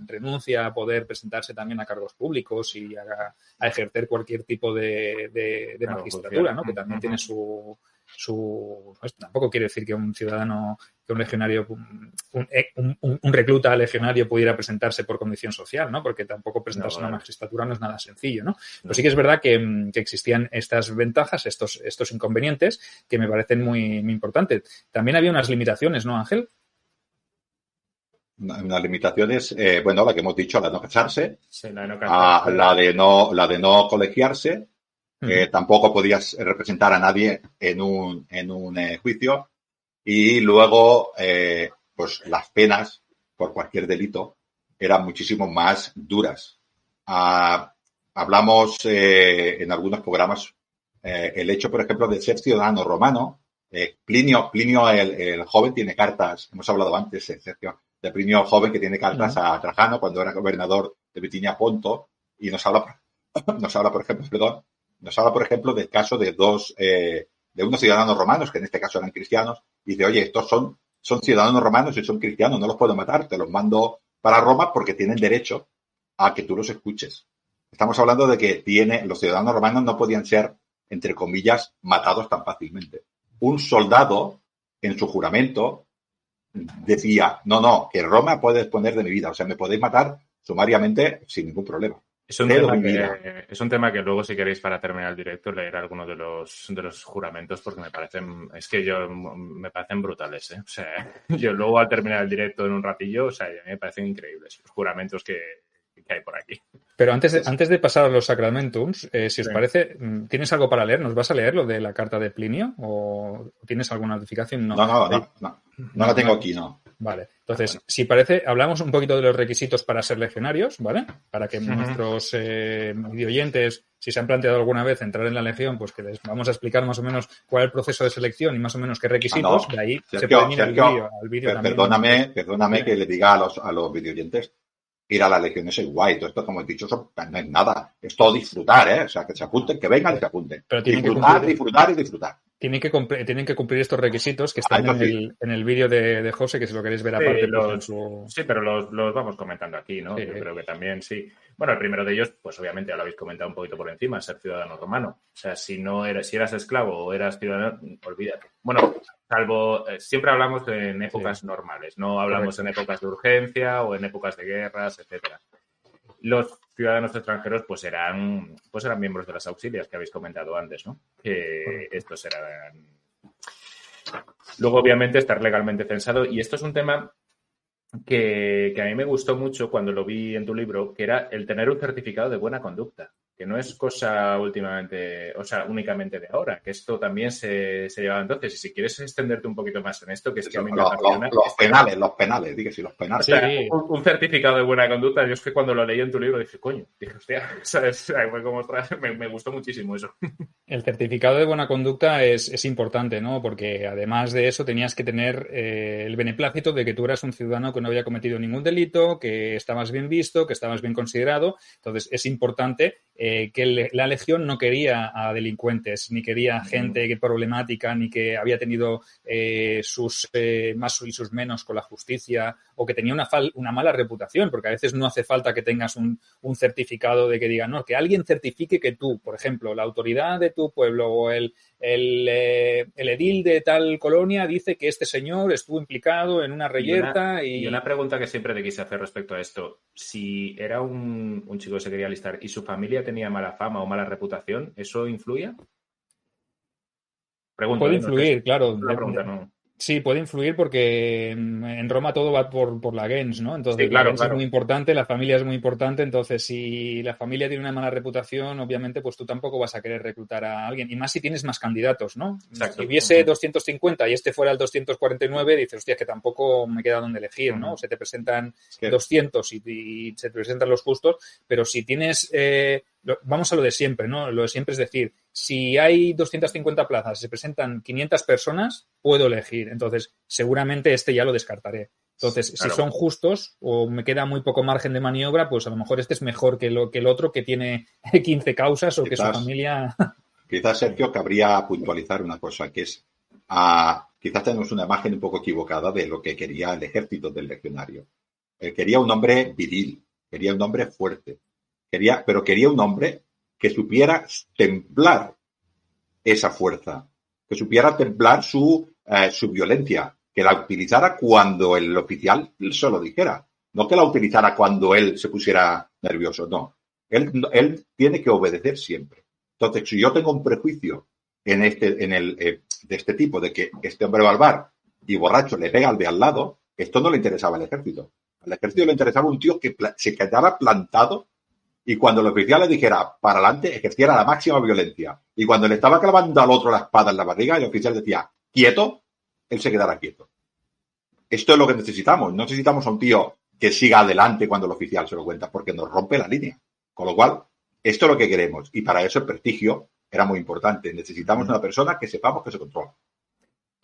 Speaker 1: renuncia a poder presentarse también a cargos públicos y a ejercer cualquier tipo de magistratura, ¿no? Que también tiene su tampoco quiere decir que un ciudadano, que un legionario, un recluta legionario pudiera presentarse por condición social, ¿no? Porque tampoco presentarse a una magistratura no es nada sencillo, ¿no? Pero sí que es verdad que existían estas ventajas, estos inconvenientes que me parecen muy, muy importantes. También había unas limitaciones, ¿no, Ángel?
Speaker 3: Unas limitaciones, la que hemos dicho, la de no casarse,
Speaker 2: sí, la
Speaker 3: de no colegiarse. Tampoco podías representar a nadie en un juicio y luego pues las penas por cualquier delito eran muchísimo más duras. Hablamos en algunos programas el hecho, por ejemplo, de ser ciudadano romano. Plinio el joven tiene cartas, hemos hablado antes, Sergio, de Plinio el joven que tiene cartas a Trajano cuando era gobernador de Bitinia Ponto y nos habla, por ejemplo, del caso de unos ciudadanos romanos, que en este caso eran cristianos, y dice, oye, estos son ciudadanos romanos y son cristianos, no los puedo matar, te los mando para Roma porque tienen derecho a que tú los escuches. Estamos hablando de que los ciudadanos romanos no podían ser, entre comillas, matados tan fácilmente. Un soldado, en su juramento, decía, no, que Roma puede disponer de mi vida, o sea, me podéis matar sumariamente sin ningún problema.
Speaker 2: Es un tema que luego, si queréis, para terminar el directo, leer algunos de los juramentos porque me parecen brutales, ¿eh? O sea, yo luego al terminar el directo en un ratillo, o sea, a mí me parecen increíbles los juramentos que hay por aquí.
Speaker 1: Pero antes de pasar a los sacramentums, si os parece, ¿tienes algo para leer? ¿Nos vas a leer lo de la carta de Plinio? ¿O tienes alguna notificación?
Speaker 3: No la tengo aquí, no.
Speaker 1: Vale, entonces, si parece, hablamos un poquito de los requisitos para ser legionarios, ¿vale? Para que nuestros videoyentes, si se han planteado alguna vez entrar en la legión, pues que les vamos a explicar más o menos cuál es el proceso de selección y más o menos qué requisitos. De ahí
Speaker 3: Sergio,
Speaker 1: se pueden ir al vídeo también.
Speaker 3: Perdóname que le diga a los videoyentes, ir a la legión es guay. Todo esto, como he dicho, no es nada. Es todo disfrutar, ¿eh? O sea, que se apunten, que vengan y se apunten.
Speaker 1: Pero
Speaker 3: disfrutar.
Speaker 1: Tienen que cumplir estos requisitos que están en el vídeo de José, que si lo queréis ver aparte.
Speaker 2: Sí, pero los vamos comentando aquí, ¿no? Sí. Yo creo que también sí. Bueno, el primero de ellos, pues obviamente ya lo habéis comentado un poquito por encima, ser ciudadano romano. O sea, si eras esclavo o eras ciudadano, olvídate. Bueno, salvo, siempre hablamos en épocas normales, no hablamos en épocas de urgencia o en épocas de guerras, etcétera. Los ciudadanos extranjeros pues eran miembros de las auxilias que habéis comentado antes, ¿no? Que estos eran... Luego, obviamente, estar legalmente censado. Y esto es un tema que a mí me gustó mucho cuando lo vi en tu libro, que era el tener un certificado de buena conducta, que no es cosa únicamente de ahora, que esto también se llevaba entonces. Y si quieres extenderte un poquito más en esto, que es que a mí me apasiona.
Speaker 3: Los penales, dígase, los penales.
Speaker 2: O sea, un certificado de buena conducta, yo es que cuando lo leí en tu libro dije, coño, dije, hostia, ¿sabes? Fue como, me gustó muchísimo eso.
Speaker 1: El certificado de buena conducta es importante, ¿no? Porque además de eso tenías que tener el beneplácito de que tú eras un ciudadano que no había cometido ningún delito, que estabas bien visto, que estabas bien considerado. Entonces es importante que la Legión no quería a delincuentes, ni quería gente problemática, ni que había tenido sus más y sus menos con la justicia, o que tenía una mala reputación, porque a veces no hace falta que tengas un certificado de que diga, no, que alguien certifique que tú, por ejemplo, la autoridad de tu pueblo o el edil de tal colonia dice que este señor estuvo implicado en una reyerta
Speaker 2: y una pregunta que siempre te quise hacer respecto a esto. Si era un chico que se quería alistar y su familia tenía mala fama o mala reputación, ¿eso influía?
Speaker 1: Pregunto, puede influir, claro.
Speaker 2: La pregunta, no.
Speaker 1: Sí, puede influir porque en Roma todo va por la gens, ¿no? Entonces,
Speaker 2: sí, claro,
Speaker 1: la gens es muy importante, la familia es muy importante, entonces si la familia tiene una mala reputación, obviamente, pues tú tampoco vas a querer reclutar a alguien, y más si tienes más candidatos, ¿no?
Speaker 2: Exacto.
Speaker 1: Si hubiese 250 y este fuera el 249, dices, hostia, que tampoco me queda dónde elegir, ¿no? Se te presentan 200 y se te presentan los justos, pero si tienes... vamos a lo de siempre, ¿no? Lo de siempre es decir, si hay 250 plazas y se presentan 500 personas, puedo elegir. Entonces, seguramente este ya lo descartaré. Entonces, claro, si son justos o me queda muy poco margen de maniobra, pues a lo mejor este es mejor que el otro que tiene 15 causas o quizás, que su familia...
Speaker 3: Quizás, Sergio, cabría puntualizar una cosa, que es quizás tenemos una imagen un poco equivocada de lo que quería el ejército del legionario. Quería un hombre viril, quería un hombre fuerte, pero quería un hombre que supiera templar esa fuerza, que supiera templar su violencia, que la utilizara cuando el oficial se lo dijera, no que la utilizara cuando él se pusiera nervioso, no. Él tiene que obedecer siempre. Entonces, si yo tengo un prejuicio de este tipo, de que este hombre va al bar y borracho le pega al de al lado, esto no le interesaba al ejército. Al ejército le interesaba un tío que se quedara plantado y cuando el oficial le dijera para adelante, ejerciera la máxima violencia. Y cuando le estaba clavando al otro la espada en la barriga, el oficial decía, quieto, él se quedara quieto. Esto es lo que necesitamos. No necesitamos a un tío que siga adelante cuando el oficial se lo cuenta, porque nos rompe la línea. Con lo cual, esto es lo que queremos. Y para eso el prestigio era muy importante. Necesitamos una persona que sepamos que se controla.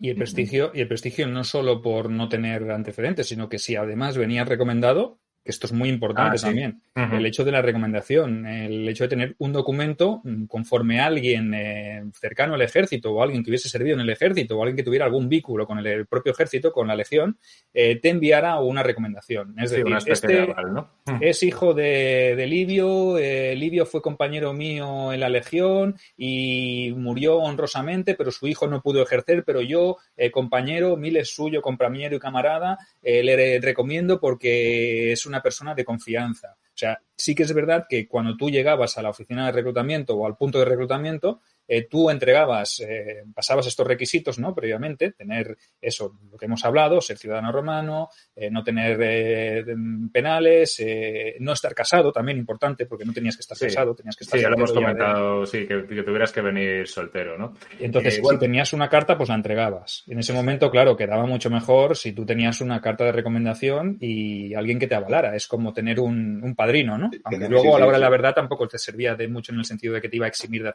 Speaker 1: Y el prestigio no solo por no tener antecedentes, sino que si además venía recomendado, que esto es muy importante también, el hecho de la recomendación, el hecho de tener un documento conforme a alguien cercano al ejército o alguien que hubiese servido en el ejército o alguien que tuviera algún vínculo con el propio ejército, con la legión, te enviara una recomendación. Es decir,
Speaker 2: de aval, ¿no?
Speaker 1: Es hijo de Livio, Livio fue compañero mío en la legión y murió honrosamente, pero su hijo no pudo ejercer, pero yo, compañero, Miles suyo, compañero y camarada, le recomiendo porque es una persona de confianza. O sea, sí que es verdad que cuando tú llegabas a la oficina de reclutamiento o al punto de reclutamiento, tú entregabas, pasabas estos requisitos, ¿no? Previamente, tener eso, lo que hemos hablado, ser ciudadano romano, no tener penales, no estar casado, también importante, porque no tenías que estar casado, tenías que estar
Speaker 2: soltero. Sí, ya lo hemos comentado, que tuvieras que venir soltero, ¿no?
Speaker 1: Entonces, si tenías una carta, pues la entregabas. En ese momento, claro, quedaba mucho mejor si tú tenías una carta de recomendación y alguien que te avalara. Es como tener un padrino, ¿no? Aunque luego, a la hora de la verdad, tampoco te servía de mucho en el sentido de que te iba a eximir de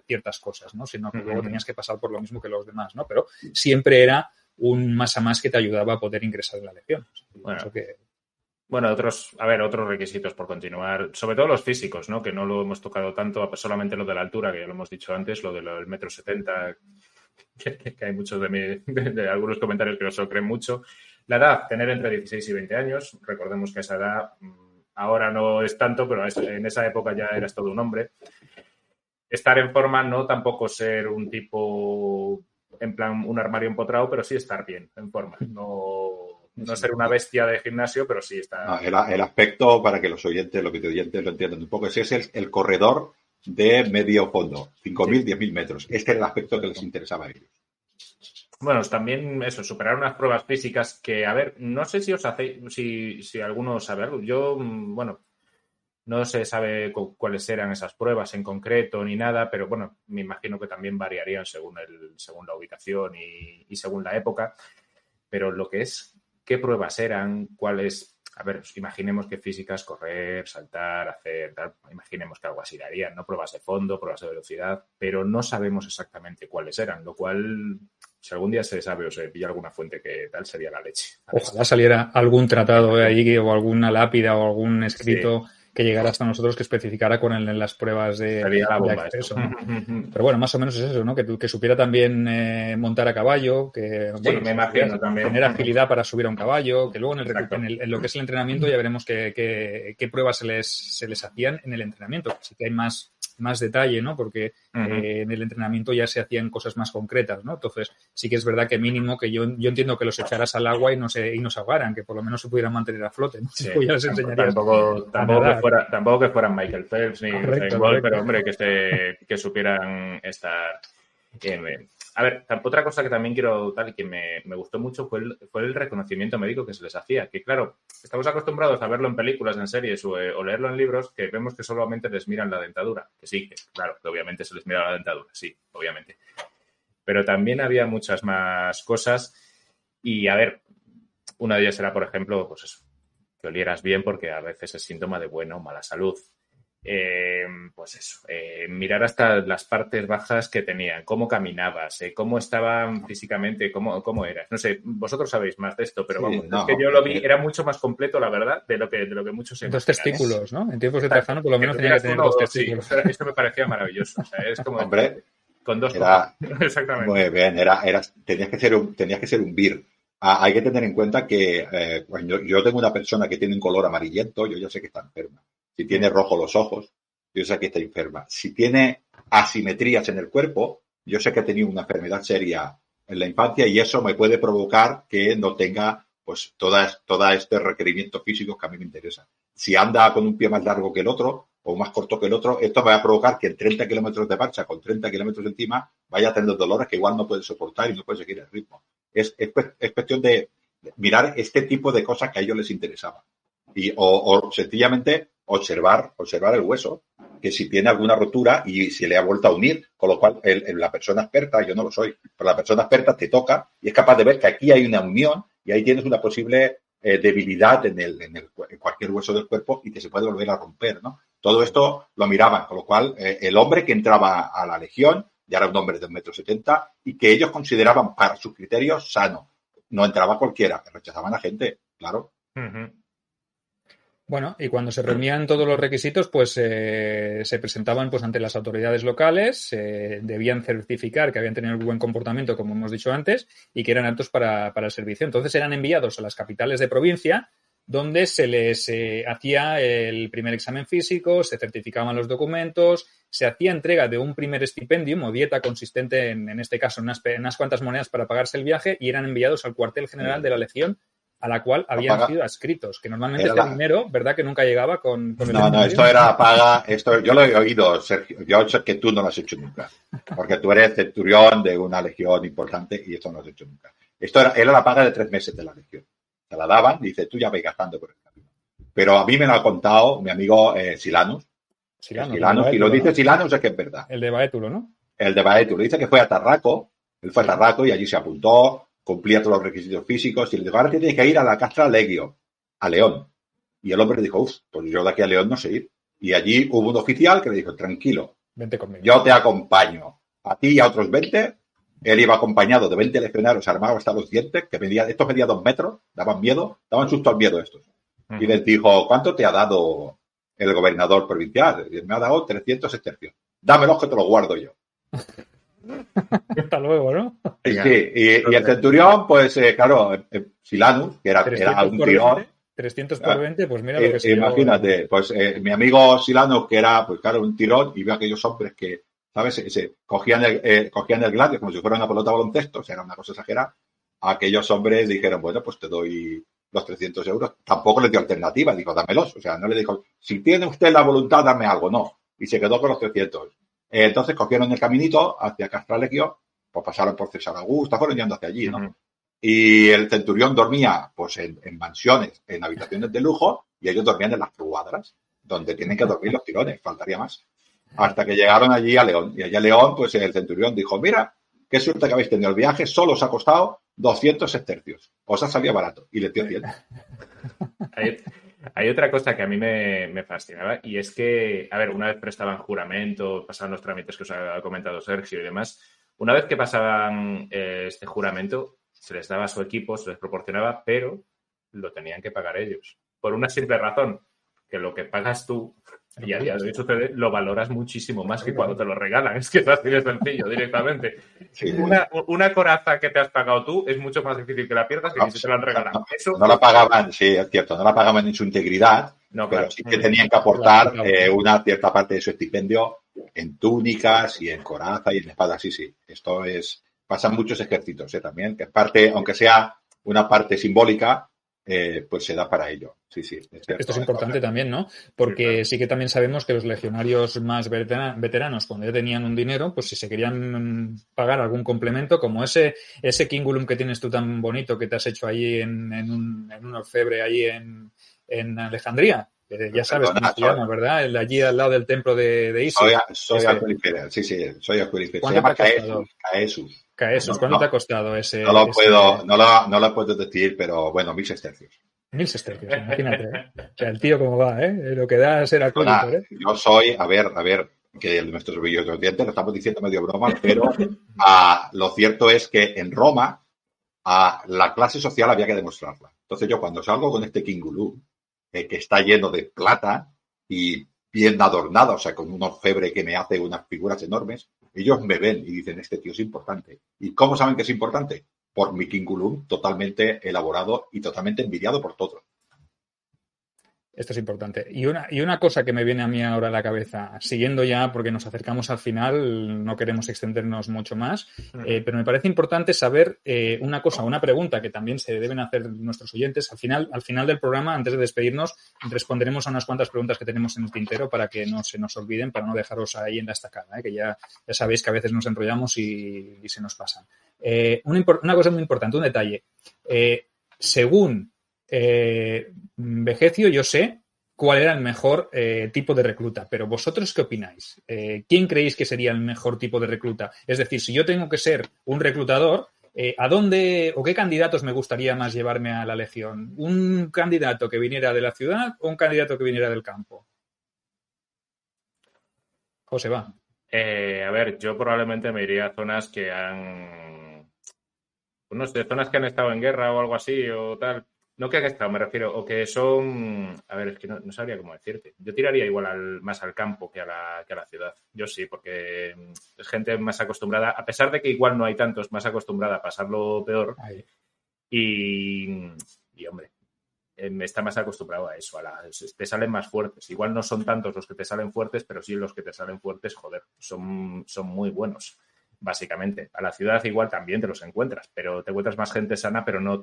Speaker 1: ciertas cosas, ¿no? Sino que luego tenías que pasar por lo mismo que los demás, ¿no? Pero siempre era un más a más que te ayudaba a poder ingresar en la legión.
Speaker 2: Bueno, otros requisitos por continuar, sobre todo los físicos, ¿no? Que no lo hemos tocado tanto, solamente lo de la altura, que ya lo hemos dicho antes, lo del 1,70 m, que hay muchos de algunos comentarios que no se lo creen mucho. La edad, tener entre 16 y 20 años. Recordemos que a esa edad ahora no es tanto, pero en esa época ya eras todo un hombre. Estar en forma, no tampoco ser un tipo, en plan, un armario empotrado, pero sí estar bien, en forma. No ser una bestia de gimnasio, pero sí estar...
Speaker 3: No, el aspecto, para que los oyentes, los videoyentes lo entiendan un poco, ese es el corredor de medio fondo, 5.000, 10.000 metros. Este es el aspecto que les interesaba a ellos.
Speaker 2: Bueno, también eso, superar unas pruebas físicas que, a ver, no sé si os hacéis, si alguno sabe algo. Yo, bueno, no se sabe cuáles eran esas pruebas en concreto ni nada, pero bueno, me imagino que también variarían según la ubicación y según la época. Pero lo que es, ¿qué pruebas eran? ¿Cuáles? A ver, imaginemos que físicas, correr, saltar, hacer, tal, imaginemos que algo así darían, ¿no? Pruebas de fondo, pruebas de velocidad, pero no sabemos exactamente cuáles eran, lo cual, si algún día se sabe o se pilla alguna fuente que tal, sería la leche.
Speaker 1: Ojalá saliera algún tratado de ahí o alguna lápida o algún escrito que llegara hasta nosotros que especificara con las pruebas de acceso, ¿no? Pero bueno, más o menos es eso, ¿no? Que supiera también montar a caballo, que bueno,
Speaker 2: me imagino también
Speaker 1: tener agilidad para subir a un caballo, que luego en lo que es el entrenamiento ya veremos qué pruebas se les hacían en el entrenamiento. Así que hay más detalle, ¿no? Porque en el entrenamiento ya se hacían cosas más concretas, ¿no? Entonces, sí que es verdad que mínimo que yo entiendo que los echaras al agua y no se ahogaran, que por lo menos se pudieran mantener a flote, ¿no?
Speaker 2: Sí,
Speaker 1: pues ya les enseñarías
Speaker 2: tampoco que fueran Michael Phelps ni Usain Bolt, pero hombre, que supieran estar... A ver, otra cosa que también quiero tal y que me gustó mucho fue el reconocimiento médico que se les hacía. Que claro, estamos acostumbrados a verlo en películas, en series o leerlo en libros, que vemos que solamente les miran la dentadura. Que sí, que claro, que obviamente se les mira la dentadura, sí, obviamente. Pero también había muchas más cosas y, a ver, una de ellas era, por ejemplo, pues eso, que olieras bien porque a veces es síntoma de buena o mala salud. Pues eso, mirar hasta las partes bajas que tenían, cómo caminabas, cómo estaban físicamente, cómo eras. No sé, vosotros sabéis más de esto, pero sí, vamos, es que yo lo vi, era mucho más completo, la verdad, de lo que muchos se imaginan.
Speaker 1: 2 testículos, ¿no? En tiempos de Trajano por lo menos tenía que tener 2 testículos.
Speaker 2: Sí, esto me parecía maravilloso. O sea, es como
Speaker 3: hombre,
Speaker 2: con 2 exactamente.
Speaker 3: Muy bien, tenías que ser un bir. Hay que tener en cuenta que cuando yo tengo una persona que tiene un color amarillento, yo ya sé que está enferma. Si tiene rojo los ojos, yo sé que está enferma. Si tiene asimetrías en el cuerpo, yo sé que ha tenido una enfermedad seria en la infancia y eso me puede provocar que no tenga pues todo este requerimiento físico que a mí me interesa. Si anda con un pie más largo que el otro o más corto que el otro, esto me va a provocar que en 30 kilómetros de marcha, con 30 kilómetros encima, vaya a tener dolores que igual no puede soportar y no puede seguir el ritmo. Es cuestión de mirar este tipo de cosas que a ellos les interesaba. O sencillamente observar el hueso, que si tiene alguna rotura y se le ha vuelto a unir, con lo cual la persona experta, yo no lo soy, pero la persona experta te toca y es capaz de ver que aquí hay una unión y ahí tienes una posible debilidad en cualquier hueso del cuerpo y que se puede volver a romper, ¿no? Todo esto lo miraban, con lo cual el hombre que entraba a la legión ya era un hombre de 1,70 m y que ellos consideraban para sus criterios sano. No entraba cualquiera, rechazaban a gente, claro.
Speaker 1: Bueno, y cuando se reunían todos los requisitos, pues se presentaban pues ante las autoridades locales, debían certificar que habían tenido un buen comportamiento, como hemos dicho antes, y que eran aptos para el servicio. Entonces eran enviados a las capitales de provincia, donde se les hacía el primer examen físico, se certificaban los documentos, se hacía entrega de un primer estipendium o dieta consistente en este caso en unas cuantas monedas para pagarse el viaje y eran enviados al cuartel general de la Legión a la cual habían sido adscritos, que normalmente este dinero, ¿verdad? Que nunca llegaba con el
Speaker 3: No, esto era paga, yo lo he oído, Sergio, yo sé que tú no lo has hecho nunca, porque tú eres centurión de una legión importante y esto no lo has hecho nunca. Esto era la paga de 3 meses de la legión. Te la daban, dice, tú ya vais gastando por el camino. Pero a mí me lo ha contado mi amigo Silanus, y lo dice Silanus es que es verdad.
Speaker 1: El de Baétulo, ¿no?
Speaker 3: El de Baétulo, dice que fue a Tarraco, él fue a Tarraco y allí se apuntó, cumplía todos los requisitos físicos y le dijo, ahora tienes que ir a la Castra Legio, a León. Y el hombre le dijo, pues yo de aquí a León no sé ir. Y allí hubo un oficial que le dijo, tranquilo,
Speaker 1: vente conmigo.
Speaker 3: Yo te acompaño. A ti y a otros 20. Él iba acompañado de 20 legionarios armados hasta los dientes, estos medían 2 metros, daban susto al miedo estos. Y les dijo, ¿cuánto te ha dado el gobernador provincial? Y me ha dado 300 estercios. Dámelos que te los guardo yo.
Speaker 1: Hasta luego, ¿no?
Speaker 3: Sí, y el centurión, pues claro, Silanus, que era un tirón,
Speaker 1: 300 por 20, pues mira lo que se
Speaker 3: imagínate, pues mi amigo Silano, que era, pues claro, un tirón, y veo a aquellos hombres que, ¿sabes? Se cogían el gladio como si fuera una pelota de baloncesto, o sea, era una cosa exagerada. Aquellos hombres dijeron, bueno, pues te doy los 300 euros. Tampoco le dio alternativa, dijo, dámelos. O sea, no le dijo, si tiene usted la voluntad, dame algo. No. Y se quedó con los 300. Entonces cogieron el caminito hacia Castralegio, pues pasaron por César Augusta, fueron yendo hacia allí, ¿no? Uh-huh. Y el centurión dormía, pues, en mansiones, en habitaciones de lujo, y ellos dormían en las cuadras, donde tienen que dormir los tirones, faltaría más. Hasta que llegaron allí a León. Y allá a León, pues, el centurión dijo, mira, qué suerte que habéis tenido el viaje, solo os ha costado 200 sestercios. Os ha salido barato. Y le dio 100.
Speaker 2: Hay otra cosa que a mí me fascinaba, y es que, a ver, una vez prestaban juramento, pasaban los trámites que os ha comentado Sergio y demás, una vez que pasaban este juramento, se les daba a su equipo, se les proporcionaba, pero lo tenían que pagar ellos. Por una simple razón, que lo que pagas tú, y a día de hoy sucede, lo valoras muchísimo más que cuando te lo regalan. Es que es así de sencillo, directamente. Sí. Una coraza que te has pagado tú es mucho más difícil que la pierdas que si te la han regalado.
Speaker 3: No la pagaban, sí, es cierto, no la pagaban en su integridad, pero claro, sí que tenían que aportar una cierta parte de su estipendio en túnicas y en coraza y en espadas. Sí. Esto es... Pasan muchos ejércitos también, que parte, aunque sea una parte simbólica, pues se da para ello. Sí.
Speaker 1: Esto es importante también, ¿no? Porque sí que también sabemos que los legionarios más veteranos, cuando ya tenían un dinero, pues si se querían pagar algún complemento, como ese kingulum que tienes tú tan bonito que te has hecho allí en un orfebre allí en Alejandría. Ya sabes cómo se llama, ¿verdad? Allí al lado del templo de Isis.
Speaker 3: Soy acuífera, sí, soy acuífera. Se llama Caesus.
Speaker 1: ¿Cuánto te ha costado ese?
Speaker 3: No lo puedo decir, pero bueno, 1.000 sestercios.
Speaker 1: 1.000 sestercios, imagínate. O sea, el tío cómo va, ¿eh? Lo que da ser alcohólico, ¿eh?
Speaker 3: Yo soy, a ver, que nuestros oyentes lo estamos diciendo medio broma, pero lo cierto es que en Roma la clase social había que demostrarla. Entonces yo cuando salgo con este kingulú, que está lleno de plata y bien adornado, o sea, con un orfebre que me hace unas figuras enormes, ellos me ven y dicen, este tío es importante. ¿Y cómo saben que es importante? Por mi kingulum totalmente elaborado y totalmente envidiado por todos.
Speaker 1: Esto es importante. Y una cosa que me viene a mí ahora a la cabeza, siguiendo ya, porque nos acercamos al final, no queremos extendernos mucho más, pero me parece importante saber una pregunta que también se deben hacer nuestros oyentes. Al final del programa, antes de despedirnos, responderemos a unas cuantas preguntas que tenemos en el tintero para que no se nos olviden, para no dejaros ahí en la estacada, que ya sabéis que a veces nos enrollamos y se nos pasan. Una cosa muy importante, un detalle. Según Vegecio, yo sé cuál era el mejor tipo de recluta, pero ¿vosotros qué opináis? ¿Quién creéis que sería el mejor tipo de recluta? Es decir, si yo tengo que ser un reclutador, ¿a dónde o qué candidatos me gustaría más llevarme a la legión? ¿Un candidato que viniera de la ciudad o un candidato que viniera del campo? José, va.
Speaker 2: A ver, yo probablemente me iría a zonas que han... No sé, zonas que han estado en guerra o algo así o tal. No que han estado, me refiero, o que son... A ver, es que no sabría cómo decirte. Yo tiraría igual más al campo que a la ciudad. Yo sí, porque es gente más acostumbrada, a pesar de que igual no hay tantos, más acostumbrada a pasarlo peor. Y hombre, está más acostumbrado a eso, te salen más fuertes. Igual no son tantos los que te salen fuertes, pero sí los que te salen fuertes, joder, son muy buenos. Básicamente. A la ciudad igual también te los encuentras, pero te encuentras más gente sana, pero no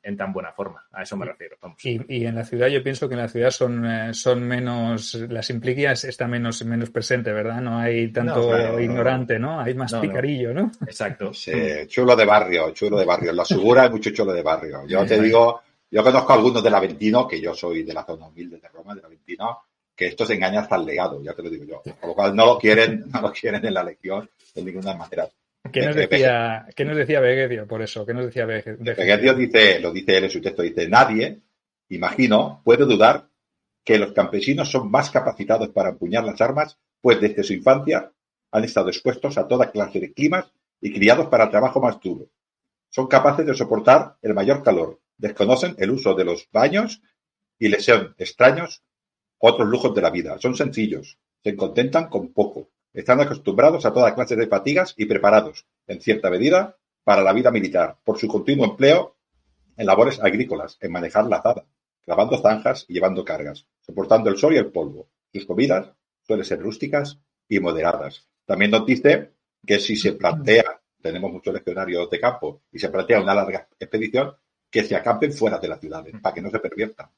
Speaker 2: en tan buena forma. A eso me refiero. Vamos.
Speaker 1: Y en la ciudad yo pienso que en la ciudad son menos, la simplicidad está menos presente, ¿verdad? No hay tanto ignorante, ¿no? Hay más picarillo, ¿no?
Speaker 2: Exacto.
Speaker 3: Sí, chulo de barrio. En la Segura hay mucho chulo de barrio. Yo te digo, yo conozco a algunos del Aventino, que yo soy de la zona humilde de Roma, del Aventino, que esto se engaña hasta el legado, ya te lo digo yo. Por lo cual no lo quieren en la legión de ninguna manera.
Speaker 1: ¿Qué nos decía Vegecio por eso? ¿Qué nos decía Vegecio?
Speaker 3: Vegecio lo dice él en su texto, dice, nadie, imagino, puede dudar que los campesinos son más capacitados para empuñar las armas, pues desde su infancia han estado expuestos a toda clase de climas y criados para el trabajo más duro. Son capaces de soportar el mayor calor, desconocen el uso de los baños y les son extraños otros lujos de la vida. Son sencillos, se contentan con poco, están acostumbrados a toda clase de fatigas y preparados, en cierta medida, para la vida militar, por su continuo empleo en labores agrícolas, en manejar la azada. clavando zanjas y llevando cargas, soportando el sol y el polvo. Sus comidas suelen ser rústicas y moderadas. También nos dice que si se plantea, tenemos muchos legionarios de campo, y se plantea una larga expedición, que se acampen fuera de las ciudades, para que no se perviertan.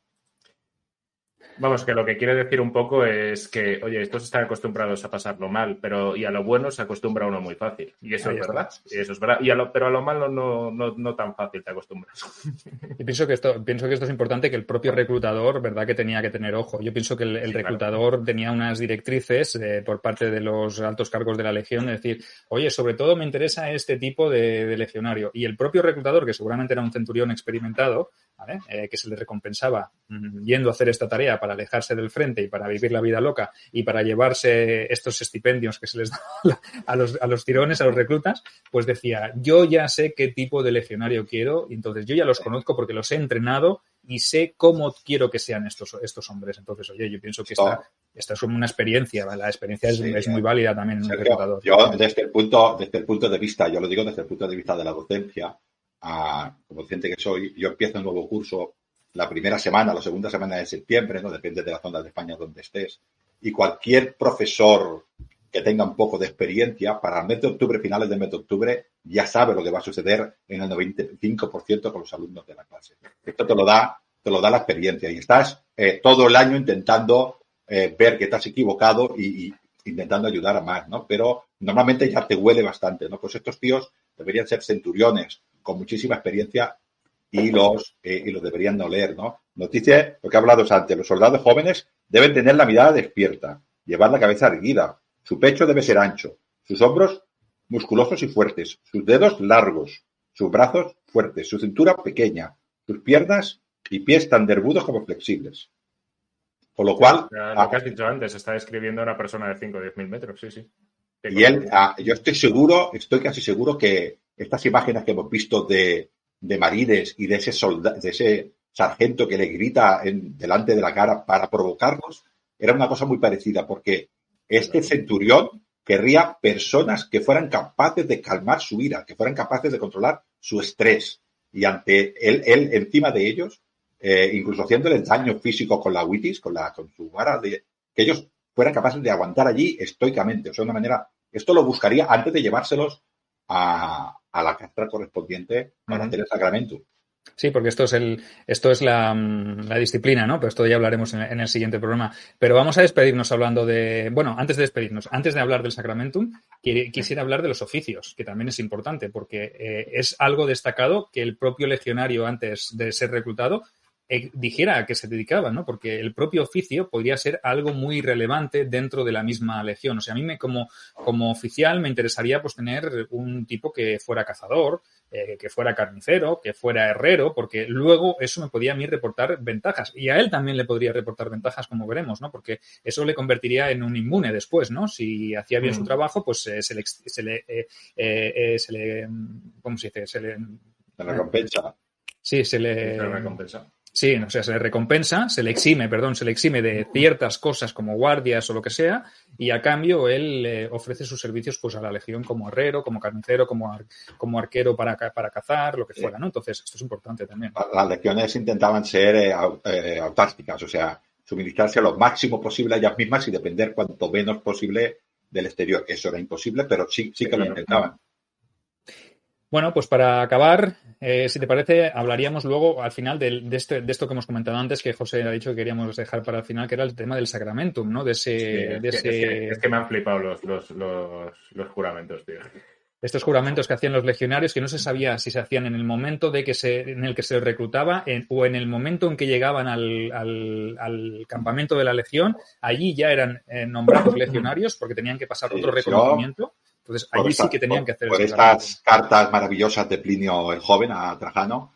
Speaker 2: Vamos, que lo que quiere decir un poco es que, oye, estos están acostumbrados a pasarlo mal, pero y a lo bueno se acostumbra uno muy fácil. Y eso es verdad. Y eso es verdad. Pero a lo malo no tan fácil te acostumbras.
Speaker 1: Y pienso que esto es importante, que el propio reclutador, ¿verdad?, que tenía que tener ojo. Yo pienso que el reclutador tenía unas directrices por parte de los altos cargos de la Legión, de decir, oye, sobre todo me interesa este tipo de legionario. Y el propio reclutador, que seguramente era un centurión experimentado, ¿vale?, que se le recompensaba yendo a hacer esta tarea para alejarse del frente y para vivir la vida loca y para llevarse estos estipendios que se les da a los tirones, a los reclutas, pues decía, yo ya sé qué tipo de legionario quiero y entonces yo ya los conozco porque los he entrenado y sé cómo quiero que sean estos hombres. Entonces, oye, yo pienso que esta es una experiencia, ¿vale? La experiencia es muy válida también en un reclutador.
Speaker 3: Yo, desde el punto de vista, yo lo digo desde el punto de vista de la docencia, como docente que soy, yo empiezo un nuevo curso la primera semana, la segunda semana de septiembre, ¿no? Depende de la zona de España donde estés. Y cualquier profesor que tenga un poco de experiencia, para el mes de octubre, finales del mes de octubre, ya sabe lo que va a suceder en el 95% con los alumnos de la clase. Esto te lo da la experiencia. Y estás todo el año intentando ver que estás equivocado y intentando ayudar a más, ¿no? Pero normalmente ya te huele bastante, ¿no? Pues estos tíos deberían ser centuriones con muchísima experiencia y los deberían de oler, ¿no? Nos dice lo que ha hablado antes, los soldados jóvenes deben tener la mirada despierta, llevar la cabeza erguida, su pecho debe ser ancho, sus hombros musculosos y fuertes, sus dedos largos, sus brazos fuertes, su cintura pequeña, sus piernas y pies tan derbudos como flexibles. Con lo cual...
Speaker 2: Lo que has dicho antes, está describiendo a una persona de 5 o 10.000 metros, sí.
Speaker 3: Y yo estoy casi seguro que estas imágenes que hemos visto de marines y de ese sargento que le grita delante de la cara para provocarlos, era una cosa muy parecida, porque este centurión querría personas que fueran capaces de calmar su ira, que fueran capaces de controlar su estrés. Y ante él encima de ellos, incluso haciéndole daño físico con la witis, con su vara, que ellos fueran capaces de aguantar allí estoicamente. O sea, de una manera, esto lo buscaría antes de llevárselos a la castra correspondiente para hacer el sacramento.
Speaker 1: Sí, porque esto es la disciplina, ¿no? Pero esto ya hablaremos en el siguiente programa. Pero vamos a despedirnos hablando de... Bueno, antes de despedirnos, antes de hablar del sacramentum, quisiera hablar de los oficios, que también es importante, porque es algo destacado que el propio legionario, antes de ser reclutado, dijera a qué se dedicaba, ¿no? Porque el propio oficio podría ser algo muy relevante dentro de la misma legión. O sea, a mí como oficial me interesaría pues tener un tipo que fuera cazador, que fuera carnicero, que fuera herrero, porque luego eso me podía a mí reportar ventajas. Y a él también le podría reportar ventajas, como veremos, ¿no? Porque eso le convertiría en un inmune después, ¿no? Si hacía bien su trabajo, pues se le ¿cómo se dice? Se le
Speaker 3: recompensa.
Speaker 1: Sí, se le
Speaker 2: recompensa.
Speaker 1: Sí, o sea, se le recompensa, se le exime de ciertas cosas como guardias o lo que sea, y a cambio él ofrece sus servicios pues a la legión como herrero, como carnicero, como arquero para cazar, lo que fuera, ¿no? Entonces, esto es importante también.
Speaker 3: Las legiones intentaban ser autárquicas, o sea, suministrarse lo máximo posible a ellas mismas y depender cuanto menos posible del exterior. Eso era imposible, pero sí que lo intentaban.
Speaker 1: Bueno, pues para acabar, si te parece, hablaríamos luego al final de esto que hemos comentado antes, que José ha dicho que queríamos dejar para el final, que era el tema del sacramentum, ¿no? Es
Speaker 2: que me han flipado los juramentos, tío.
Speaker 1: Estos juramentos que hacían los legionarios, que no se sabía si se hacían en el momento en el que se reclutaba o en el momento en que llegaban al campamento de la legión. Allí ya eran nombrados legionarios porque tenían que pasar otro reconocimiento. Entonces, allí sí que tenían que hacer
Speaker 3: por estas cartas maravillosas de Plinio el Joven a Trajano,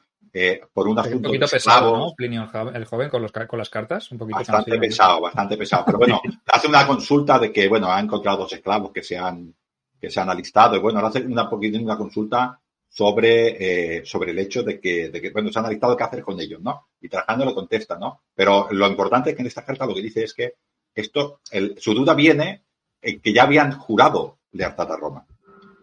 Speaker 3: por un asunto
Speaker 1: un poquito pesado, ¿no? Plinio el Joven con las cartas, un poquito
Speaker 3: bastante pesado. Pero bueno, hace una consulta de que, bueno, ha encontrado 2 esclavos que se han alistado y bueno, ahora hace una consulta sobre el hecho de que, bueno, se han alistado, ¿qué hacer con ellos, no? Y Trajano le contesta, ¿no? Pero lo importante es que en esta carta lo que dice es que su duda viene en que ya habían jurado lealtad a Roma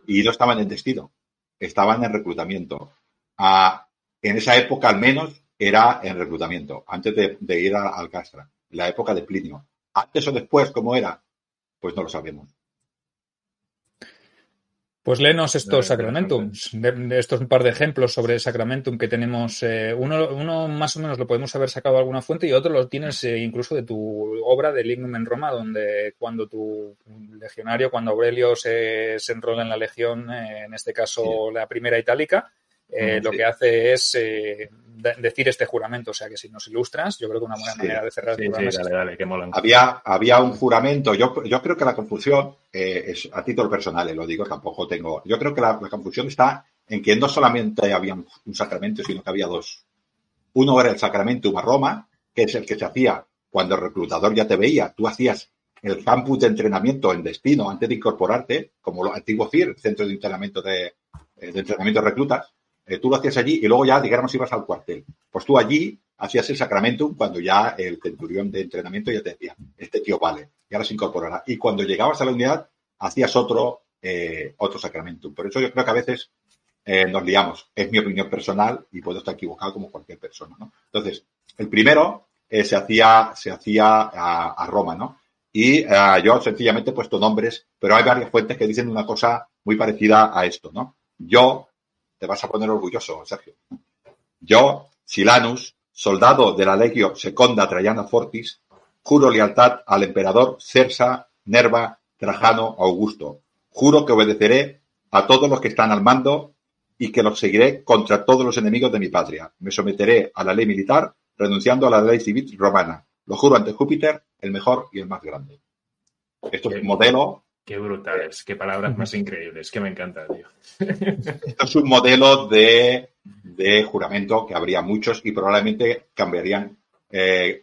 Speaker 3: y no estaban en destino, estaban en reclutamiento. En esa época, al menos, era en reclutamiento, antes de ir al castra, en la época de Plinio. Antes o después, ¿cómo era? Pues no lo sabemos.
Speaker 1: Pues léenos estos sacramentums, de estos un par de ejemplos sobre sacramentum que tenemos. Uno más o menos lo podemos haber sacado de alguna fuente y otro lo tienes incluso de tu obra de Lignum en Roma, donde cuando tu legionario, cuando Aurelio se enrola en la legión, en este caso la primera itálica, lo que hace es decir este juramento. O sea que si nos ilustras, yo creo que una buena manera de cerrar el programa.
Speaker 2: Dale, que molan.
Speaker 3: Había un juramento. Yo creo que la confusión es a título personal, lo digo, tampoco tengo. Yo creo que la confusión está en que no solamente había un sacramento, sino que había dos. Uno era el sacramentum a Roma, que es el que se hacía cuando el reclutador ya te veía. Tú hacías el campus de entrenamiento en destino antes de incorporarte, como lo antiguo CIR, Centro de Entrenamiento de Reclutas. Tú lo hacías allí y luego ya, digamos, ibas al cuartel. Pues tú allí hacías el sacramentum cuando ya el centurión de entrenamiento ya te decía, este tío vale, y ahora se incorporará. Y cuando llegabas a la unidad, hacías otro sacramentum. Por eso yo creo que a veces nos liamos. Es mi opinión personal y puedo estar equivocado como cualquier persona, ¿no? Entonces, el primero se hacía a Roma, ¿no? Y yo sencillamente he puesto nombres, pero hay varias fuentes que dicen una cosa muy parecida a esto, ¿no? Yo, te vas a poner orgulloso, Sergio. Yo, Silanus, soldado de la Legio Seconda Traiana Fortis, juro lealtad al emperador Cersa, Nerva, Trajano, Augusto. Juro que obedeceré a todos los que están al mando y que los seguiré contra todos los enemigos de mi patria. Me someteré a la ley militar, renunciando a la ley civil romana. Lo juro ante Júpiter, el mejor y el más grande. Esto es un modelo.
Speaker 2: Qué brutales, qué palabras más increíbles, que me encanta, tío.
Speaker 3: Esto es un modelo de juramento que habría muchos y probablemente cambiarían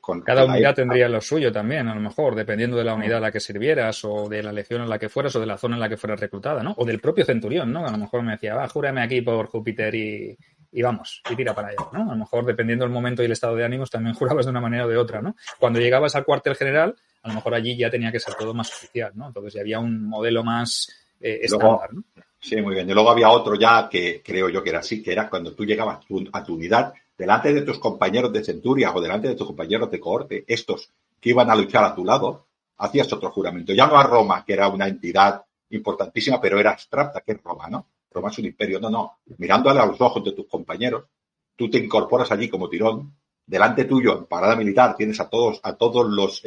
Speaker 3: con
Speaker 1: cada unidad tendría lo suyo también, a lo mejor, dependiendo de la unidad a la que sirvieras o de la legión en la que fueras o de la zona en la que fueras reclutada, ¿no? O del propio centurión, ¿no? A lo mejor me decía, júrame aquí por Júpiter y vamos, y tira para allá, ¿no? A lo mejor, dependiendo del momento y el estado de ánimos, también jurabas de una manera o de otra, ¿no? Cuando llegabas al cuartel general, a lo mejor allí ya tenía que ser todo más oficial, ¿no? Entonces ya había un modelo más estándar, ¿no?
Speaker 3: Sí, muy bien. Y luego había otro ya que creo yo que era así, que era cuando tú llegabas a tu unidad, delante de tus compañeros de centuria o delante de tus compañeros de cohorte, estos que iban a luchar a tu lado, hacías otro juramento. Ya no a Roma, que era una entidad importantísima, pero era abstracta, que es Roma, ¿no? Roma es un imperio. No. Mirándole a los ojos de tus compañeros, tú te incorporas allí como tirón. Delante tuyo, en parada militar, tienes a todos los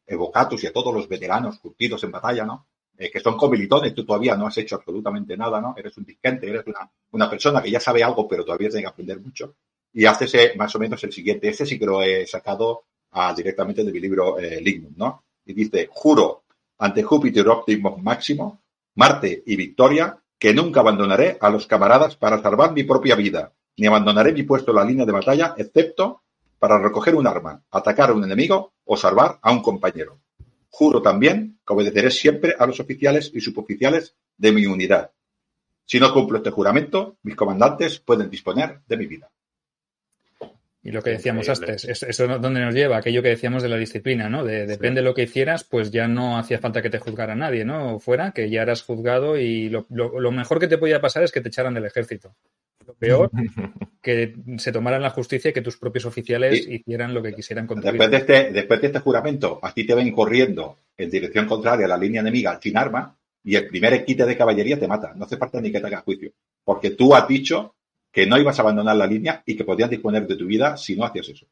Speaker 3: evocatus y a todos los veteranos curtidos en batalla, ¿no? Que son comilitones, tú todavía no has hecho absolutamente nada, ¿no? Eres un disquente, eres una persona que ya sabe algo, pero todavía tiene que aprender mucho. Y haces más o menos el siguiente. Este sí que lo he sacado directamente de mi libro Lignum, ¿no? Y dice, juro ante Júpiter Optimus Máximo, Marte y Victoria, que nunca abandonaré a los camaradas para salvar mi propia vida, ni abandonaré mi puesto en la línea de batalla, excepto para recoger un arma, atacar a un enemigo o salvar a un compañero. Juro también que obedeceré siempre a los oficiales y suboficiales de mi unidad. Si no cumplo este juramento, mis comandantes pueden disponer de mi vida.
Speaker 1: Y lo que decíamos antes, eso donde nos lleva, aquello que decíamos de la disciplina, ¿no? Depende de lo que hicieras, pues ya no hacía falta que te juzgara nadie, ¿no? Fuera, que ya eras juzgado y lo mejor que te podía pasar es que te echaran del ejército. Lo peor, que se tomaran la justicia y que tus propios oficiales hicieran lo que quisieran con tu vida.
Speaker 3: Después de este juramento, a ti te ven corriendo en dirección contraria a la línea enemiga sin arma y el primer equite de caballería te mata. No hace falta ni que te hagas juicio. Porque tú has dicho que no ibas a abandonar la línea y que podías disponer de tu vida si no hacías eso.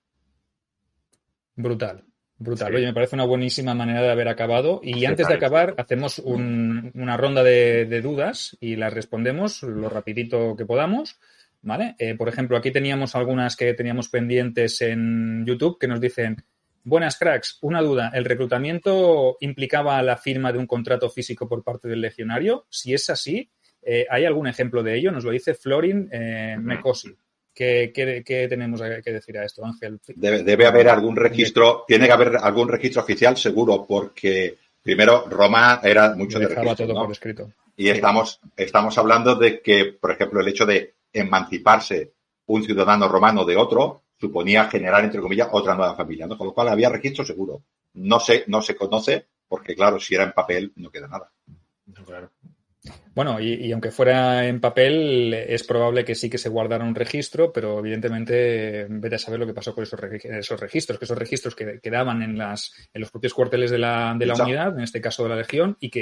Speaker 1: Brutal.
Speaker 2: Sí.
Speaker 1: Oye, me parece una buenísima manera de haber acabado. Y antes de acabar, hacemos una ronda de dudas y las respondemos lo rapidito que podamos, ¿vale? Por ejemplo, aquí teníamos algunas que teníamos pendientes en YouTube que nos dicen, buenas cracks, una duda, ¿el reclutamiento implicaba la firma de un contrato físico por parte del legionario? Si es así, ¿hay algún ejemplo de ello? Nos lo dice Florin Mecosi. ¿Qué tenemos que decir a esto, Ángel?
Speaker 3: Debe haber algún registro, tiene que haber algún registro oficial seguro, porque primero Roma era mucho de registro,
Speaker 1: todo
Speaker 3: ¿no?
Speaker 1: por escrito.
Speaker 3: Y estamos hablando de que, por ejemplo, el hecho de emanciparse un ciudadano romano de otro suponía generar, entre comillas, otra nueva familia, ¿no? Con lo cual había registro seguro. No se conoce, porque claro, si era en papel no queda nada.
Speaker 2: Claro.
Speaker 1: Bueno, y aunque fuera en papel, es probable que sí que se guardara un registro, pero evidentemente vete a saber lo que pasó con esos registros, que esos registros que quedaban en los propios cuarteles de la unidad, en este caso de la Legión, y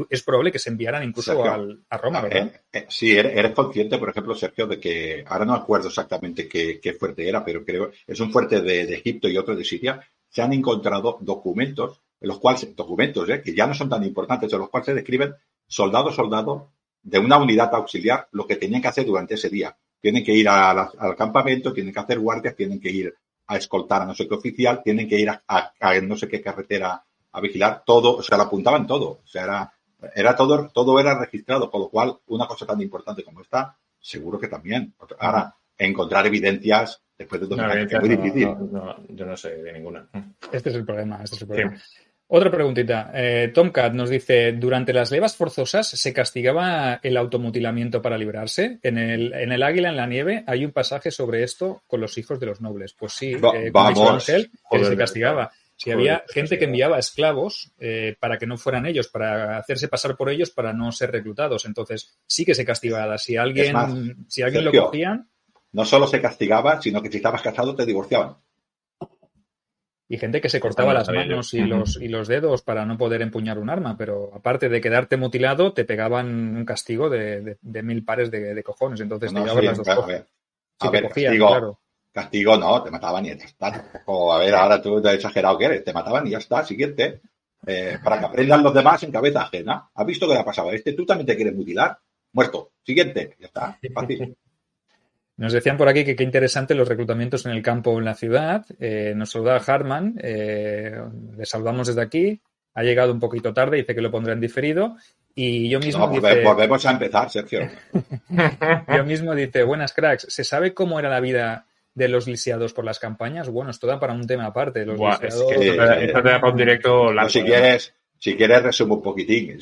Speaker 1: es probable que se enviaran incluso
Speaker 3: Sergio,
Speaker 1: a Roma, ¿verdad?
Speaker 3: Sí, eres consciente, por ejemplo, Sergio, de que ahora no acuerdo exactamente qué fuerte era, pero creo es un fuerte de Egipto y otro de Siria. Se han encontrado documentos, que ya no son tan importantes, en los cuales se describen soldado de una unidad auxiliar lo que tenían que hacer durante ese día. Tienen que ir al campamento, tienen que hacer guardias, tienen que ir a escoltar a no sé qué oficial, tienen que ir a no sé qué carretera a vigilar todo, o sea, lo apuntaban todo. O sea, era todo era registrado, con lo cual una cosa tan importante como esta, seguro que también. Ahora, encontrar evidencias después de 2000 años es muy difícil.
Speaker 2: Yo no sé de ninguna.
Speaker 1: Este es el problema.
Speaker 2: Sí.
Speaker 1: Otra preguntita. Tomcat nos dice, ¿durante las levas forzosas se castigaba el automutilamiento para librarse? En el Águila en la nieve hay un pasaje sobre esto con los hijos de los nobles. Pues sí, como ha dicho Ángel, que se castigaba. Si había gente que enviaba esclavos para que no fueran ellos, para hacerse pasar por ellos, para no ser reclutados. Entonces, sí que se castigaba. Si alguien
Speaker 3: Sergio,
Speaker 1: lo cogían...
Speaker 3: No solo se castigaba, sino que si estabas casado te divorciaban.
Speaker 1: Y gente que se cortaba las manos y los dedos para no poder empuñar un arma, pero aparte de quedarte mutilado, te pegaban un castigo de 1000 pares de cojones. Entonces te llevabas las dos cosas.
Speaker 3: Castigo no, te mataban y ya está. Tampoco, a ver, ahora tú te has exagerado que eres, te mataban y ya está, siguiente. Para que aprendan los demás en cabeza ajena. ¿Has visto qué le ha pasado a este? ¿Tú también te quieres mutilar? Muerto. Siguiente. Ya está. Fácil.
Speaker 1: Nos decían por aquí que qué interesante los reclutamientos en el campo o en la ciudad. Nos saludaba Hartman. Le saludamos desde aquí. Ha llegado un poquito tarde, dice que lo pondrá en diferido. Y yo mismo
Speaker 3: volvemos a empezar, Sergio.
Speaker 1: Yo mismo dice, buenas cracks, ¿se sabe cómo era la vida de los lisiados por las campañas? Bueno, esto da para un tema aparte. Los lisiados...
Speaker 2: Esto te da para un directo largo.
Speaker 3: Si quieres, resumo un poquitín.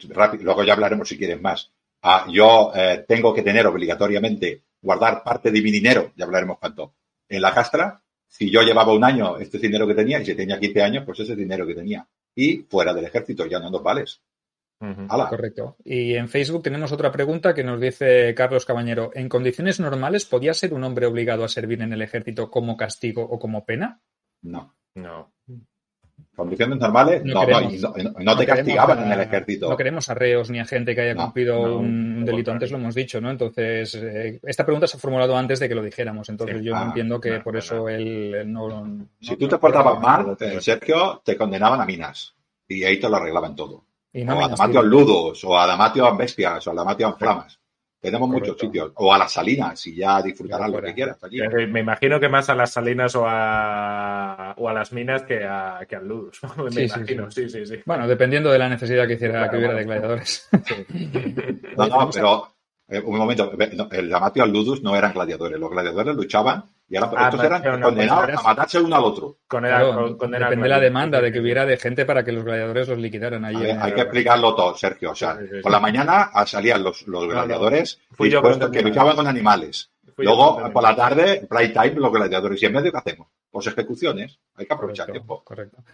Speaker 3: Rápido, luego ya hablaremos si quieres más. Yo tengo que tener obligatoriamente guardar parte de mi dinero, ya hablaremos cuánto, en la castra. Si yo llevaba un año, este dinero que tenía, y si tenía 15 años, pues ese dinero que tenía. Y fuera del ejército, ya no nos vales.
Speaker 1: Correcto. Y en Facebook tenemos otra pregunta que nos dice Carlos Cabañero. ¿En condiciones normales podía ser un hombre obligado a servir en el ejército como castigo o como pena?
Speaker 3: No. Condiciones normales, no te castigaban en el ejército.
Speaker 1: No queremos arreos ni a gente que haya cumplido un delito. Antes lo hemos dicho, ¿no? Entonces, esta pregunta se ha formulado antes de que lo dijéramos. Entonces, yo entiendo que por eso él no...
Speaker 3: Si tú te portabas mal, Sergio, te condenaban a minas. Y ahí te lo arreglaban todo. O a Damatio Ludos, o a Damatio Bestias, o a Damatio Flamas. Tenemos muchos sitios. O a las Salinas, y ya disfrutarás lo que quieras allí.
Speaker 2: Me imagino que más a las Salinas o a las minas que al Ludus. Me imagino. Sí.
Speaker 1: Bueno, dependiendo de la necesidad que hubiera de gladiadores.
Speaker 3: Pero un momento. El Damatio al Ludus no eran gladiadores. Los gladiadores luchaban y estos eran condenados a matarse uno al otro.
Speaker 1: Depende de la demanda de que hubiera de gente para que los gladiadores los liquidaran allí.
Speaker 3: Hay que explicarlo todo, Sergio. O sea, por la mañana salían los gladiadores que luchaban con animales. Luego, por la tarde, prime time, los gladiadores. ¿Y en medio qué hacemos? Pues ejecuciones. Hay que aprovechar tiempo.
Speaker 1: Correcto.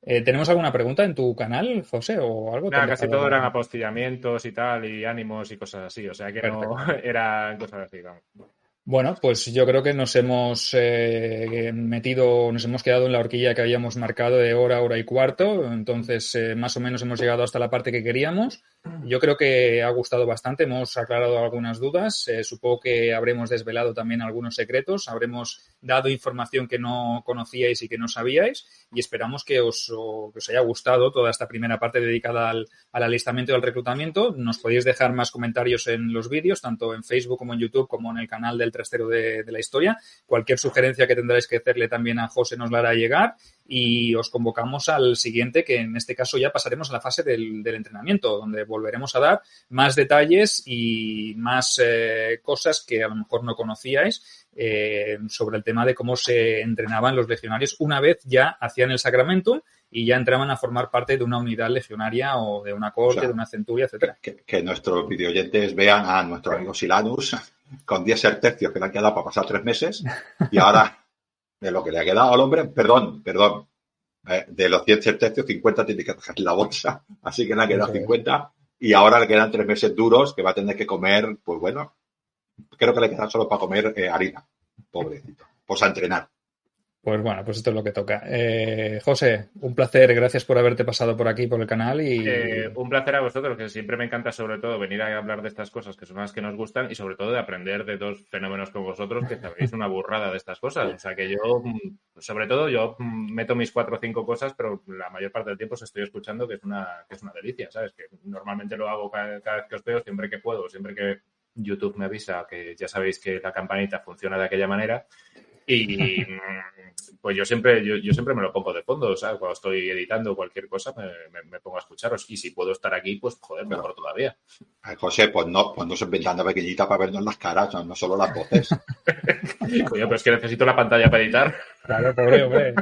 Speaker 1: ¿Tenemos alguna pregunta en tu canal, José, o algo?
Speaker 2: Casi todo eran apostillamientos y tal, y ánimos y cosas así. O sea que no eran cosas así, vamos.
Speaker 1: Bueno, pues yo creo que nos hemos nos hemos quedado en la horquilla que habíamos marcado de hora y cuarto. Entonces, más o menos hemos llegado hasta la parte que queríamos. Yo creo que ha gustado bastante. Hemos aclarado algunas dudas. Supongo que habremos desvelado también algunos secretos. Habremos dado información que no conocíais y que no sabíais. Y esperamos que os haya gustado toda esta primera parte dedicada al alistamiento y al reclutamiento. Nos podéis dejar más comentarios en los vídeos, tanto en Facebook como en YouTube, como en el canal del Trastero de la Historia. Cualquier sugerencia que tendráis que hacerle también a José nos la hará llegar. Y os convocamos al siguiente, que en este caso ya pasaremos a la fase del entrenamiento, donde volveremos a dar más detalles y más cosas que a lo mejor no conocíais sobre el tema de cómo se entrenaban los legionarios una vez ya hacían el Sacramentum y ya entraban a formar parte de una unidad legionaria o de una corte, de una centuria, etcétera.
Speaker 3: Que nuestros videoyentes vean a nuestro amigo Silanus con 10 tercios que le han quedado para pasar 3 meses y ahora de lo que le ha quedado al hombre, perdón, de los 100 tercios, 50 tiene que dejar en la bolsa, así que le ha quedado 50 y ahora le quedan 3 meses duros que va a tener que comer, pues bueno, creo que le quedan solo para comer harina, pobrecito, pues a entrenar.
Speaker 1: Pues bueno, pues esto es lo que toca. José, un placer, gracias por haberte pasado por aquí, por el canal.
Speaker 2: Un placer a vosotros, que siempre me encanta sobre todo venir a hablar de estas cosas que son las que nos gustan y sobre todo de aprender de dos fenómenos como vosotros que sabéis una burrada de estas cosas. O sea que yo, sobre todo, yo meto mis 4 o 5 cosas, pero la mayor parte del tiempo os estoy escuchando, que es una delicia, ¿sabes? Que normalmente lo hago cada vez que os veo, siempre que puedo, siempre que YouTube me avisa, que ya sabéis que la campanita funciona de aquella manera. Y pues yo siempre me lo pongo de fondo, ¿sabes? Cuando estoy editando cualquier cosa me pongo a escucharos. Y si puedo estar aquí, pues joder, mejor todavía.
Speaker 3: José, pues no se ventana pequeñita para vernos las caras, no solo las voces.
Speaker 2: Coño, pero es que necesito la pantalla para editar.
Speaker 1: Claro, pobre hombre.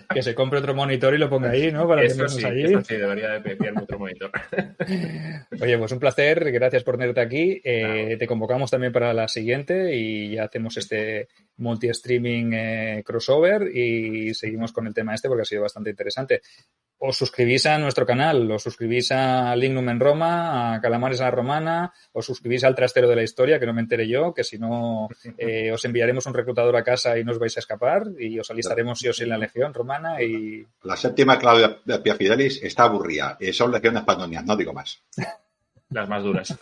Speaker 1: Que se compre otro monitor y lo ponga ahí, ¿no? Para tenernos allí.
Speaker 2: Eso sí, debería de pillarme otro monitor.
Speaker 1: Oye, pues un placer. Gracias por tenerte aquí. Te convocamos también para la siguiente y ya hacemos este multi-streaming crossover y seguimos con el tema porque ha sido bastante interesante. Os suscribís a nuestro canal, os suscribís a Lignum en Roma, a Calamares a la Romana, os suscribís al Trastero de la Historia, que no me enteré yo, que si no os enviaremos un reclutador a casa y no os vais a escapar y os alistaremos sí o sí en la Legión Romana. Y
Speaker 3: la séptima Claudia Pia Fidelis está aburrida. Son legiones pandonias, no digo más.
Speaker 2: Las más duras.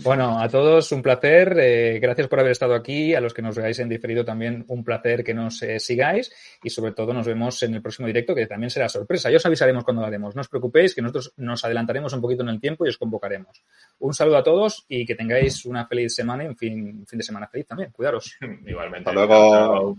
Speaker 1: Bueno, a todos un placer. Gracias por haber estado aquí. A los que nos veáis en diferido también un placer que nos sigáis y sobre todo nos vemos en el próximo directo que también será sorpresa. Ya os avisaremos cuando lo haremos. No os preocupéis que nosotros nos adelantaremos un poquito en el tiempo y os convocaremos. Un saludo a todos y que tengáis una feliz semana y un fin de semana feliz también. Cuidaros.
Speaker 2: Igualmente.
Speaker 3: Hasta luego.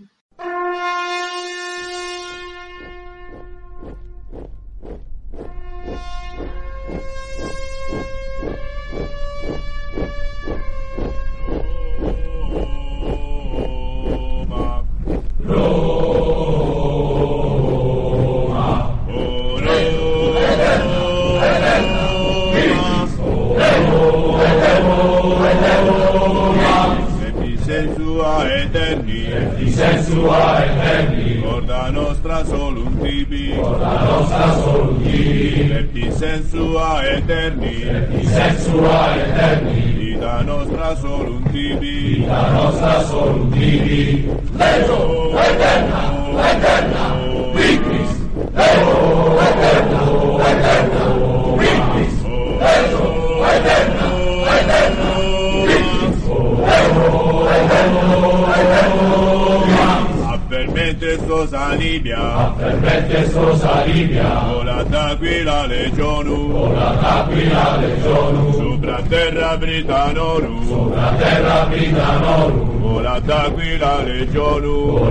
Speaker 4: Sua eterni, corda nostra solum tibi, lepti sensua eterni, vita nostra solum tibi, Lego eterna, victis, Lego eterna, victis, Lego eterna, Lego eterna, Permette sos alibia, vola t'aquila legionu, sopra terra Britanorum, vola t'aquila legionu,